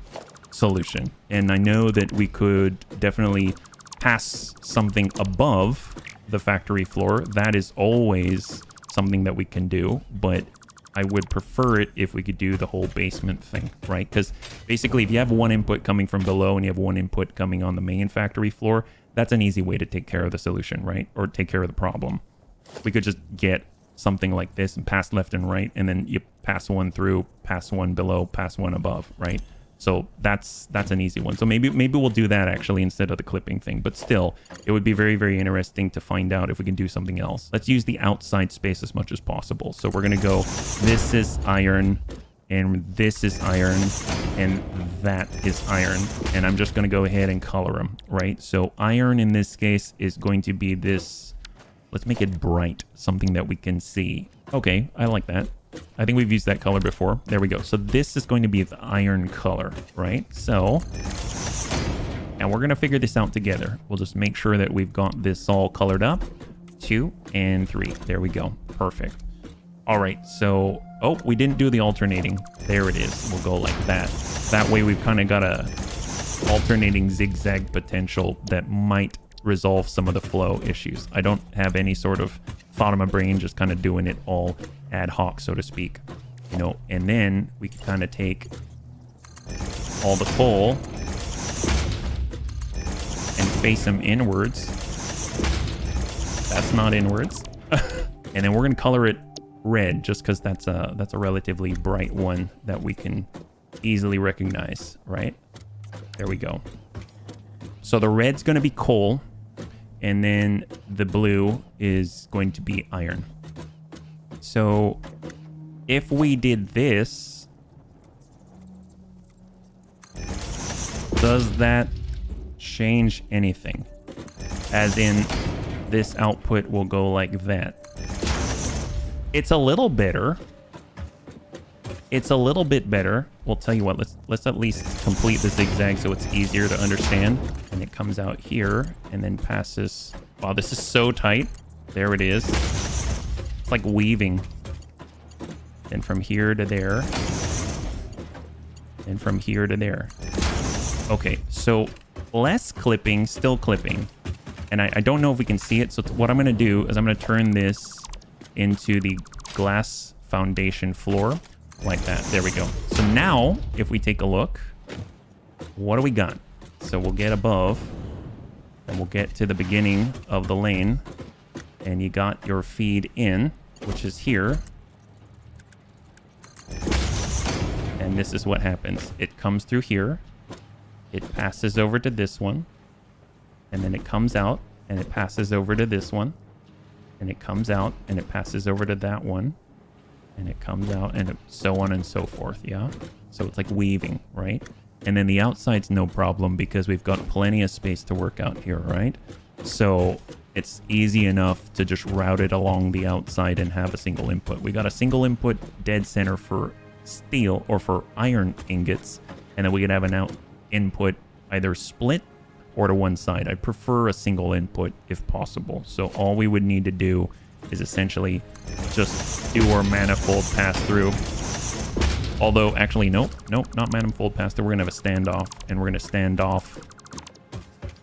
solution. And I know that we could definitely pass something above the factory floor. That is always something that we can do, but I would prefer it if we could do the whole basement thing, right? Because basically, if you have one input coming from below and you have one input coming on the main factory floor, that's an easy way to take care of the solution, right? Or take care of the problem. We could just get something like this and pass left and right, and then you pass one through, pass one below, pass one above, right? So that's an easy one. So maybe we'll do that actually instead of the clipping thing. But still, it would be very interesting to find out if we can do something else. Let's use the outside space as much as possible. So we're gonna go, this is iron, and this is iron, and that is iron. And I'm just gonna go ahead and color them, right? So iron in this case is going to be this, let's make it bright, something that we can see. Okay, I like that. I think we've used that color before. There we go. So this is going to be the iron color, right? So, and we're going to figure this out together. We'll just make sure that we've got this all colored up. 2 and 3. There we go. Perfect. All right. So, oh, we didn't do the alternating. There it is. We'll go like that. That way we've kind of got a alternating zigzag potential that might resolve some of the flow issues. I don't have any sort of thought in my brain, just kind of doing it all ad hoc, so to speak, you know. And then we can kind of take all the coal and face them inwards. That's not inwards. And then we're going to color it red just because that's a relatively bright one that we can easily recognize, right? There we go. So the red's going to be coal, and then the blue is going to be iron. So if we did this, does that change anything? As in, this output will go like that. It's a little better. It's a little bit better. We'll tell you what, let's at least complete the zigzag so it's easier to understand. And it comes out here and then passes. Wow, this is so tight. There it is. It's like weaving. then from here to there, and from here to there. Okay, so less clipping, still clipping. And I don't know if we can see it. So what I'm going to do is I'm going to turn this into the glass foundation floor like that. There we go. So now if we take a look, what do we got? So we'll get above and we'll get to the beginning of the lane. And you got your feed in, which is here. And this is what happens. It comes through here. It passes over to this one. And then it comes out and it passes over to this one. And it comes out and it passes over to that one. And it comes out and so on and so forth, yeah? So it's like weaving, right? And then the outside's no problem because we've got plenty of space to work out here, right? So it's easy enough to just route it along the outside and have a single input. We got a single input dead center for steel or for iron ingots. And then we could have an input either split or to one side. I prefer a single input if possible. So all we would need to do is essentially just do our manifold pass through. Although actually, nope, not manifold pass through. We're gonna have a standoff and we're gonna stand off,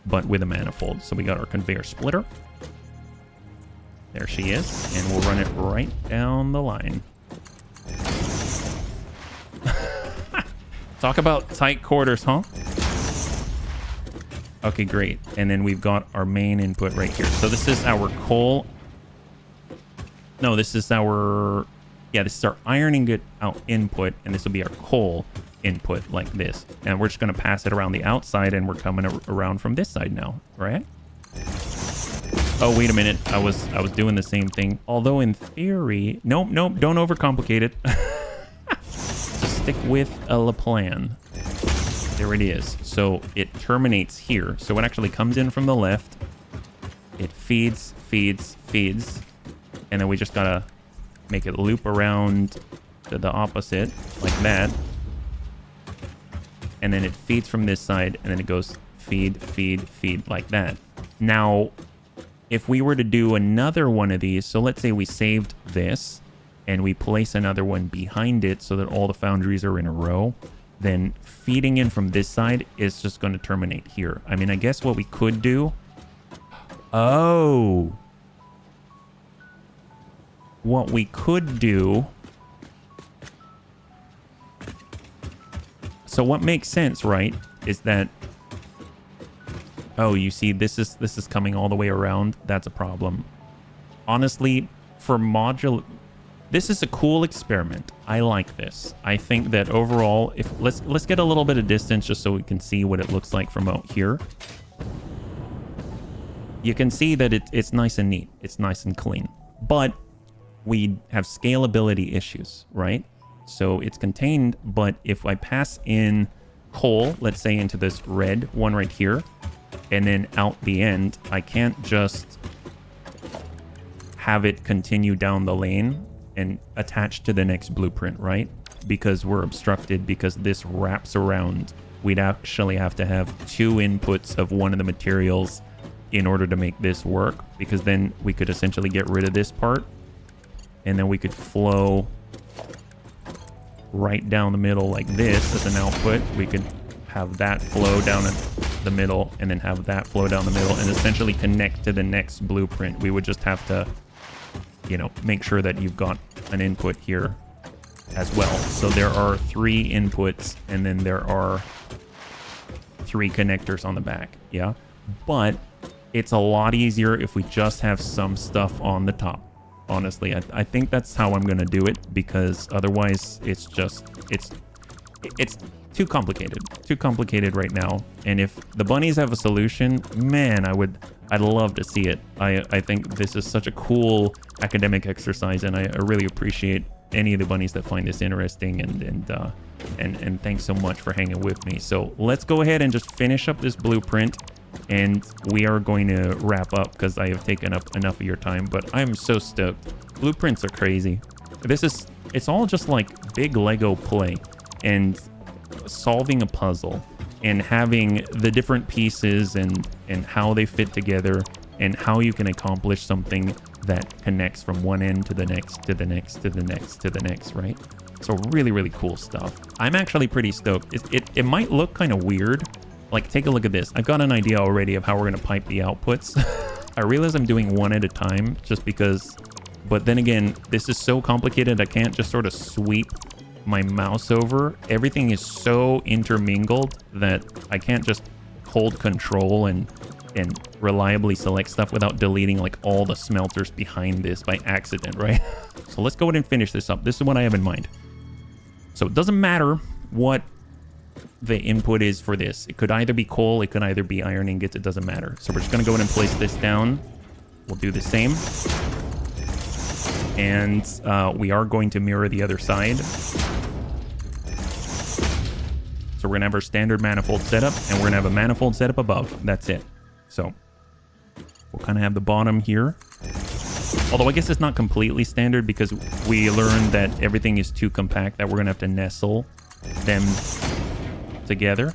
but with a manifold. So we got our conveyor splitter. There she is. And we'll run it right down the line. Talk about tight quarters, huh? Okay, great. And then we've got our main input right here. So this is our coal. No, this is our... Yeah, this is our iron ingot out input, and this will be our coal input like this. And we're just going to pass it around the outside, and we're coming around from this side now, right? Oh, wait a minute. I was doing the same thing. Although in theory... Nope, don't overcomplicate it. Just stick with a plan. There it is. So it terminates here. So it actually comes in from the left. It feeds. And then we just gotta make it loop around to the opposite, like that. And then it feeds from this side, and then it goes feed, like that. Now, if we were to do another one of these, so let's say we saved this, and we place another one behind it so that all the foundries are in a row, then feeding in from this side is just going to terminate here. I mean, I guess what we could do... Oh! What we could do... So what makes sense, right, is that... Oh, you see, this is coming all the way around. That's a problem. Honestly, for modular... This is a cool experiment. I like this. I think that overall, if let's get a little bit of distance just so we can see what it looks like from out here. You can see that it's nice and neat. It's nice and clean. But we have scalability issues, right? So it's contained, but if I pass in coal, let's say into this red one right here, and then out the end, I can't just have it continue down the lane and attach to the next blueprint, right? Because we're obstructed, because this wraps around. We'd actually have to have two inputs of one of the materials in order to make this work, because then we could essentially get rid of this part, and then we could flow right down the middle like this as an output. We could have that flow down the middle, and then have that flow down the middle, and essentially connect to the next blueprint. We would just have to, you know, make sure that you've got an input here as well. So there are 3 inputs, and then there are 3 connectors on the back, yeah? But it's a lot easier if we just have some stuff on the top. Honestly, I think that's how I'm gonna do it, because otherwise it's too complicated right now. And if the bunnies have a solution, man, I'd love to see it. I think this is such a cool academic exercise, and I really appreciate any of the bunnies that find this interesting, and thanks so much for hanging with me. So let's go ahead and just finish up this blueprint, and we are going to wrap up because I have taken up enough of your time, but I'm so stoked. Blueprints are crazy. It's all just like big Lego play and solving a puzzle and having the different pieces and how they fit together and how you can accomplish something that connects from one end to the next, to the next, to the next, to the next, right? So really, really cool stuff. I'm actually pretty stoked. It might look kind of weird. Like, take a look at this. I've got an idea already of how we're going to pipe the outputs. I realize I'm doing one at a time just because, but then again, this is so complicated I can't just sort of sweep my mouse over. Everything is so intermingled that I can't just hold control and reliably select stuff without deleting like all the smelters behind this by accident, right? So let's go ahead and finish this up. This is what I have in mind. So it doesn't matter what the input is for this. It could either be coal, it could either be iron ingots, it doesn't matter. So we're just going to go ahead and place this down. We'll do the same. And we are going to mirror the other side. So we're going to have our standard manifold setup, and we're going to have a manifold setup above. That's it. So we'll kind of have the bottom here. Although I guess it's not completely standard because we learned that everything is too compact, that we're going to have to nestle them together.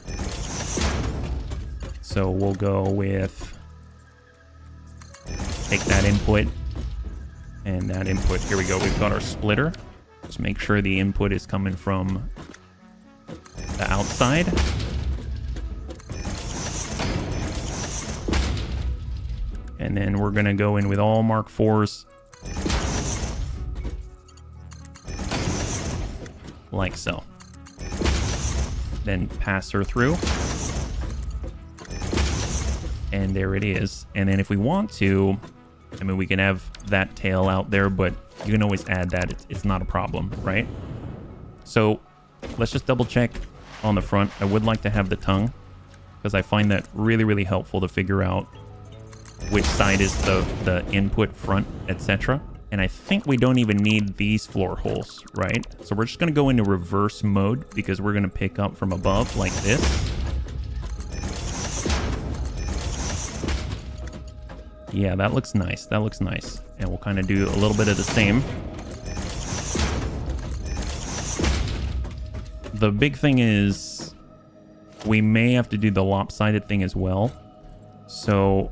So we'll go with, take that input and that input. Here we go. We've got our splitter. Just make sure the input is coming from the outside. And then we're going to go in with all Mark IVs. Like so. Then pass her through. And there it is. And then if we want to, I mean, we can have that tail out there, but you can always add that. It's not a problem, right? So let's just double check on the front. I would like to have the tongue because I find that really, really helpful to figure out which side is the input, front, etc. And I think we don't even need these floor holes, right? So we're just going to go into reverse mode because we're going to pick up from above like this. Yeah, that looks nice. That looks nice. And we'll kind of do a little bit of the same. The big thing is we may have to do the lopsided thing as well. So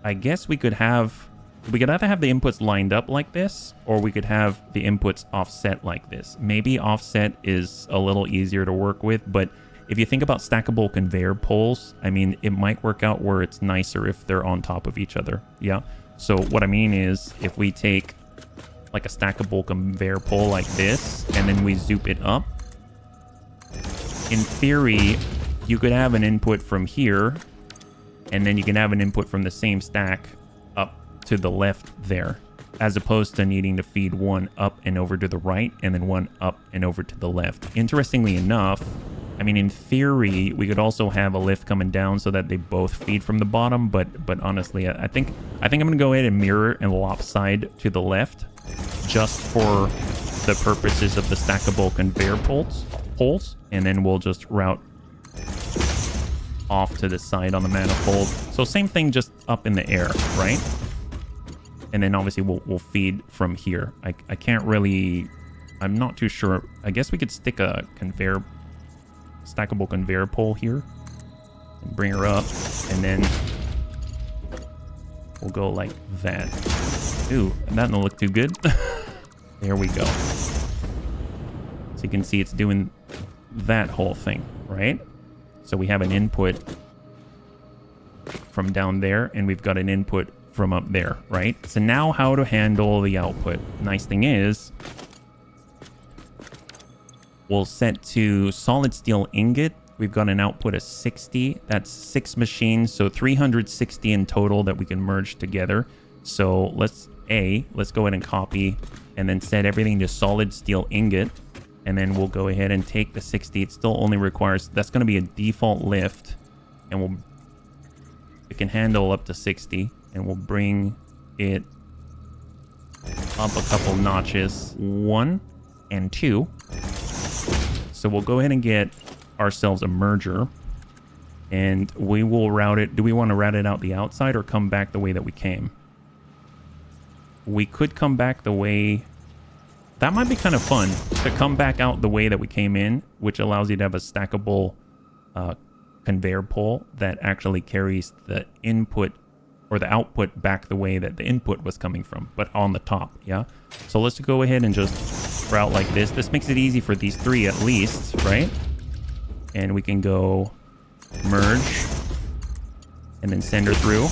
I guess we could either have the inputs lined up like this, or we could have the inputs offset like this. Maybe offset is a little easier to work with, but if you think about stackable conveyor poles, I mean, it might work out where it's nicer if they're on top of each other. Yeah. So what I mean is if we take like a stackable conveyor pole like this, and then we zoop it up, in theory, you could have an input from here, and then you can have an input from the same stack up to the left there, as opposed to needing to feed one up and over to the right, and then one up and over to the left. Interestingly enough, I mean, in theory, we could also have a lift coming down so that they both feed from the bottom, but honestly, I think I'm gonna go ahead and mirror and lopside to the left, just for the purposes of the stackable conveyor poles, and then we'll just route off to the side on the manifold. So same thing, just up in the air, right? And then obviously we'll feed from here. I can't really, I'm not too sure. I guess we could stick a stackable conveyor pole here and bring her up, and then we'll go like that. Ooh, that don't look too good. There we go. So you can see it's doing that whole thing, right? So we have an input from down there, and we've got an input from up there, right? So now how to handle the output. Nice thing is, we'll set to solid steel ingot. We've got an output of 60. That's 6 machines, so 360 in total that we can merge together. So let's go ahead and copy and then set everything to solid steel ingot. And then we'll go ahead and take the 60. It still only requires, that's going to be a default lift. And it can handle up to 60. And we'll bring it up a couple notches. 1 and 2. So we'll go ahead and get ourselves a merger. And we will route it. Do we want to route it out the outside or come back the way that we came? We could come back the way... That might be kind of fun, to come back out the way that we came in, which allows you to have a stackable conveyor pole that actually carries the input or the output back the way that the input was coming from, but on the top. Yeah. So let's go ahead and just route like this. This makes it easy for these three at least, right? And we can go merge and then send her through.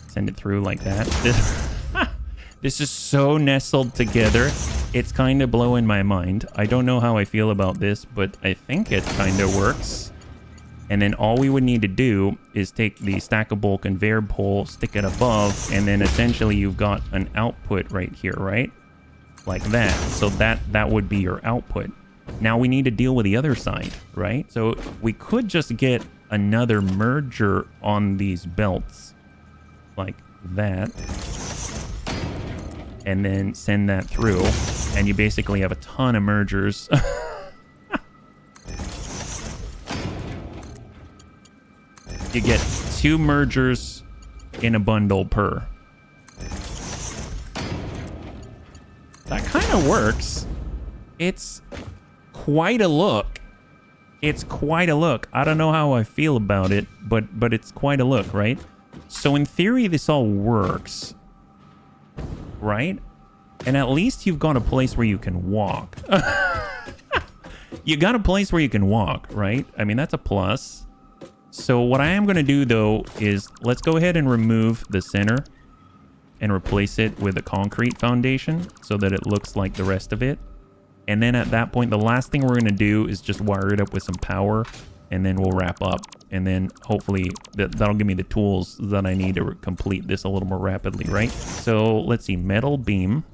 Send it through like that. This is so nestled together. It's kind of blowing my mind. I don't know how I feel about this, but I think it kind of works. And then all we would need to do is take the stackable conveyor pole, stick it above, and then essentially you've got an output right here, right? Like that. So that would be your output. Now we need to deal with the other side, right? So we could just get another merger on these belts like that. And then send that through. And you basically have a ton of mergers. You get 2 mergers in a bundle per. That kind of works. It's quite a look. It's quite a look. I don't know how I feel about it, but it's quite a look, right? So in theory, this all works, right? And at least you've got a place where you can walk. You got a place where you can walk, right? I mean, that's a plus. So what I am going to do, though, is let's go ahead and remove the center and replace it with a concrete foundation so that it looks like the rest of it. And then at that point, the last thing we're going to do is just wire it up with some power, and then we'll wrap up. And then hopefully that'll give me the tools that I need to complete this a little more rapidly, right? So let's see, metal beam.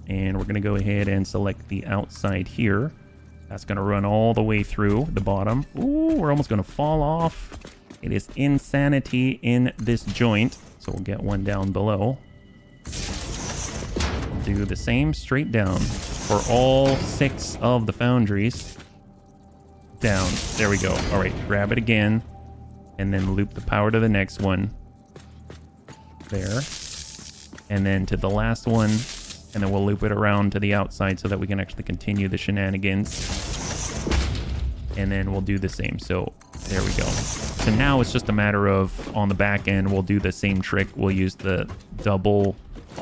And we're going to go ahead and select the outside here. That's going to run all the way through the bottom. Ooh, we're almost going to fall off. It is insanity in this joint. So we'll get one down below. We'll do the same straight down for all 6 of the foundries. Down. There we go. All right, grab it again. And then loop the power to the next one. There. And then to the last one. And then we'll loop it around to the outside so that we can actually continue the shenanigans. And then we'll do the same. So there we go. So now it's just a matter of on the back end, we'll do the same trick. We'll use the double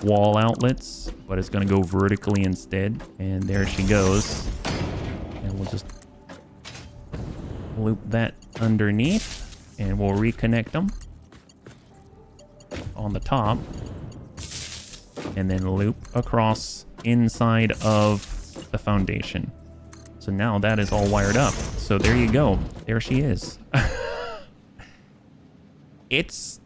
wall outlets, but it's going to go vertically instead. And there she goes. And we'll just loop that underneath and we'll reconnect them on the top. And then loop across inside of the foundation. So now that is all wired up. So there you go. There she is. It's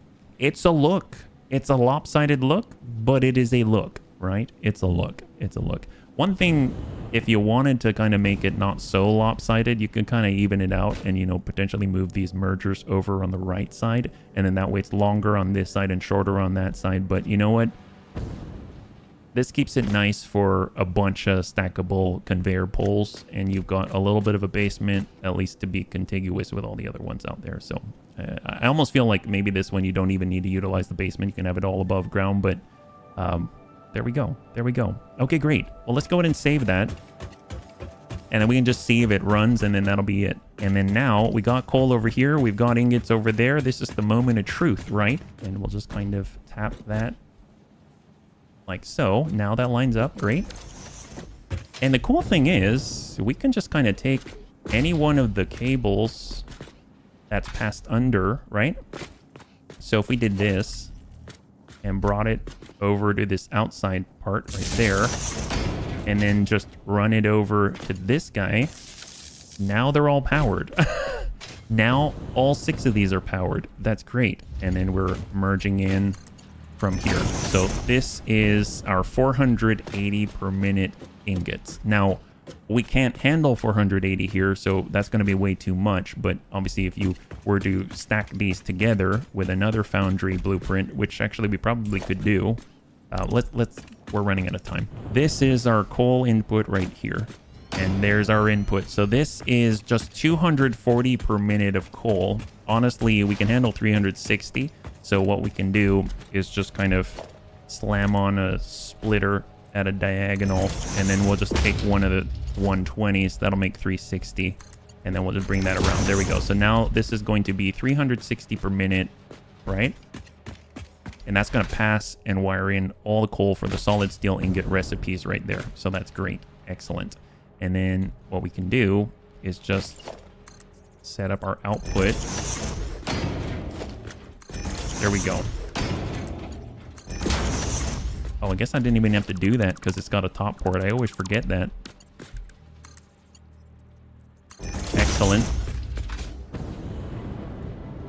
a look. It's a lopsided look, but it is a look, right? It's a look. It's a look. One thing, if you wanted to kind of make it not so lopsided, you can kind of even it out and, you know, potentially move these mergers over on the right side. And then that way it's longer on this side and shorter on that side. But you know what? This keeps it nice for a bunch of stackable conveyor poles, and you've got a little bit of a basement, at least to be contiguous with all the other ones out there. So I almost feel like maybe this one you don't even need to utilize the basement. You can have it all above ground, but there we go. There we go. Okay, great. Well, let's go ahead and save that. And then we can just see if it runs, and then that'll be it. And then now we got coal over here. We've got ingots over there. This is the moment of truth, right? And we'll just kind of tap that. Like so. Now that lines up. Great. And the cool thing is we can just kind of take any one of the cables that's passed under, right? So if we did this and brought it over to this outside part right there and then just run it over to this guy, now they're all powered. Now all 6 of these are powered. That's great. And then we're merging in from here. So this is our 480 per minute ingots. Now we can't handle 480 here, so that's going to be way too much. But obviously if you were to stack these together with another foundry blueprint, which actually we probably could do, we're running out of time. This is our coal input right here. And there's our input. So this is just 240 per minute of coal. Honestly, we can handle 360. So what we can do is just kind of slam on a splitter at a diagonal, and then we'll just take one of the 120s. That'll make 360. And then we'll just bring that around. There we go. So now this is going to be 360 per minute, right? And that's going to pass and wire in all the coal for the solid steel ingot recipes right there. So that's great. Excellent. And then what we can do is just set up our output. There we go. Oh, I guess I didn't even have to do that because it's got a top port. I always forget that. Excellent.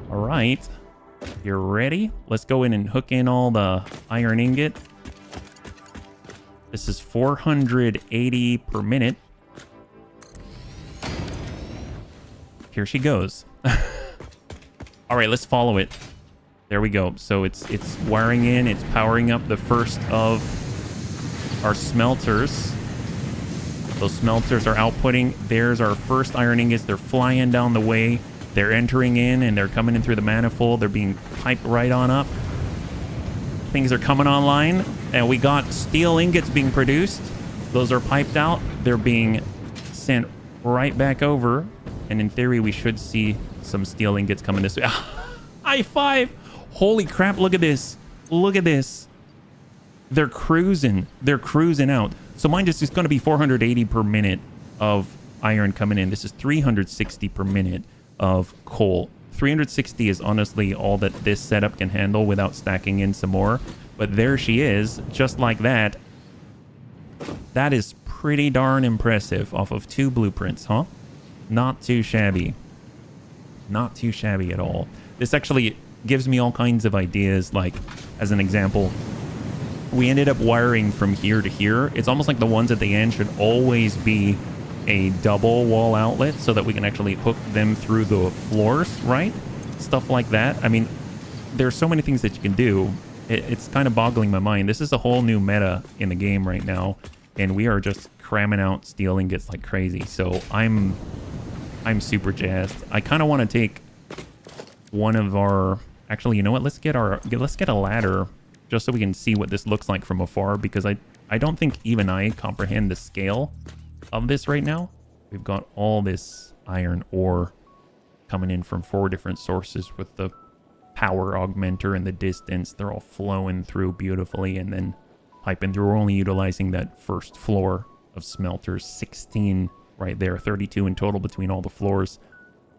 All right. You're ready? Let's go in and hook in all the iron ingot. This is 480 per minute. Here she goes. All right, let's follow it. There we go. So it's wiring in. It's powering up the first of our smelters. Those smelters are outputting. There's our first iron ingots. They're flying down the way. They're entering in and they're coming in through the manifold. They're being piped right on up. Things are coming online. And we got steel ingots being produced. Those are piped out. They're being sent right back over. And in theory, we should see some steel ingots coming this way. High five. Holy crap. Look at this. Look at this. They're cruising. They're cruising out. So mine just is going to be 480 per minute of iron coming in. This is 360 per minute of coal. 360 is honestly all that this setup can handle without stacking in some more. But there she is, just like that. That is pretty darn impressive off of 2 blueprints, huh? Not too shabby. Not too shabby at all. This actually gives me all kinds of ideas. Like, as an example, we ended up wiring from here to here. It's almost like the ones at the end should always be a double wall outlet so that we can actually hook them through the floors, right? Stuff like that. I mean, there's so many things that you can do. It's kind of boggling my mind. This is a whole new meta in the game right now, and we are just cramming out steel ingots like crazy. So I'm super jazzed. I kind of want to take one of our... Actually, you know what? Let's get a ladder just so we can see what this looks like from afar, because I don't think even I comprehend the scale of this right now. We've got all this iron ore coming in from 4 different sources with the power augmenter in the distance. They're all flowing through beautifully and then piping through. We're only utilizing that first floor of smelters, 16 right there, 32 in total between all the floors.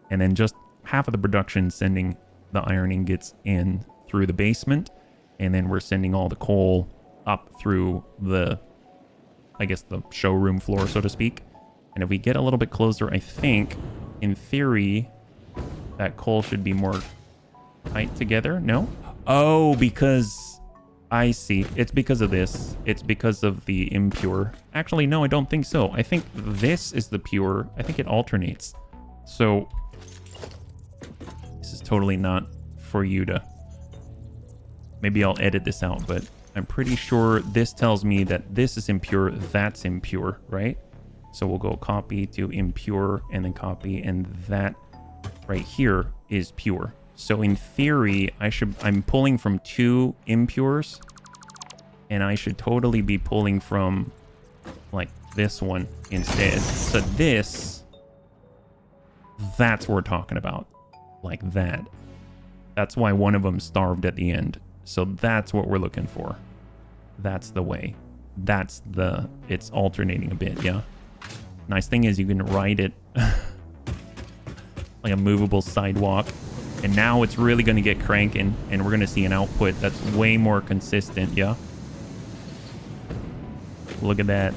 And then just half of the production sending the iron ingots in through the basement. And then we're sending all the coal up through the, I guess, the showroom floor, so to speak. And if we get a little bit closer, I think, in theory, that coal should be more tight together. No? Oh, because... I see. It's because of this. It's because of the impure. Actually, no, I don't think so. I think this is the pure. I think it alternates. So, this is totally not for you to... Maybe I'll edit this out, but I'm pretty sure this tells me that this is impure, that's impure, right? So we'll go copy to impure and then copy, and that right here is pure. So in theory, I'm pulling from 2 impures, and I should totally be pulling from like this one instead. So that's what we're talking about, like that. That's why one of them starved at the end. So that's what we're looking for. That's the way. It's alternating a bit, yeah. Nice thing is you can ride it like a movable sidewalk. And now it's really going to get cranking, and we're going to see an output that's way more consistent, yeah? Look at that.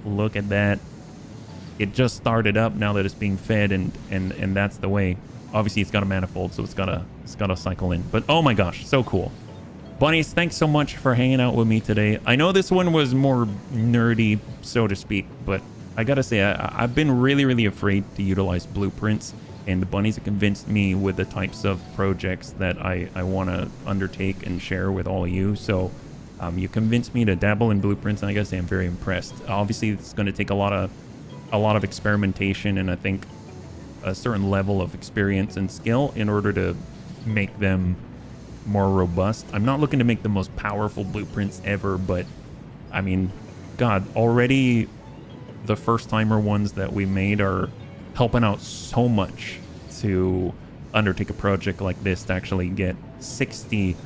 Look at that. It just started up now that it's being fed, and that's the way. Obviously, it's got a manifold, so it's got to cycle in. But oh my gosh, so cool. Bunnies, thanks so much for hanging out with me today. I know this one was more nerdy, so to speak, but I gotta say, I've been really, really afraid to utilize blueprints. And the bunnies have convinced me with the types of projects that I want to undertake and share with all of you. So you convinced me to dabble in blueprints, and I gotta say I'm very impressed. Obviously, it's going to take a lot of experimentation, and I think a certain level of experience and skill in order to make them more robust. I'm not looking to make the most powerful blueprints ever, but I mean, God, already the first timer ones that we made are helping out so much to undertake a project like this, to actually get 60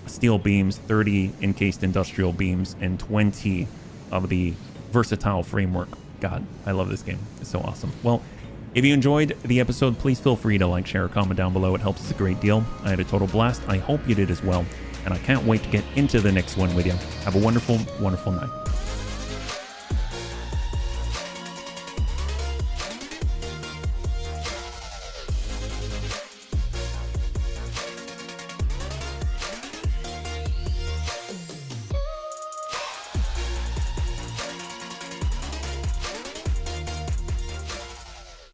steel beams, 30 encased industrial beams, and 20 of the versatile framework. God, I love this game. It's so awesome. Well, if you enjoyed the episode, please feel free to like, share, or comment down below. It helps us a great deal. I had a total blast. I hope you did as well. And I can't wait to get into the next one with you. Have a wonderful, wonderful night.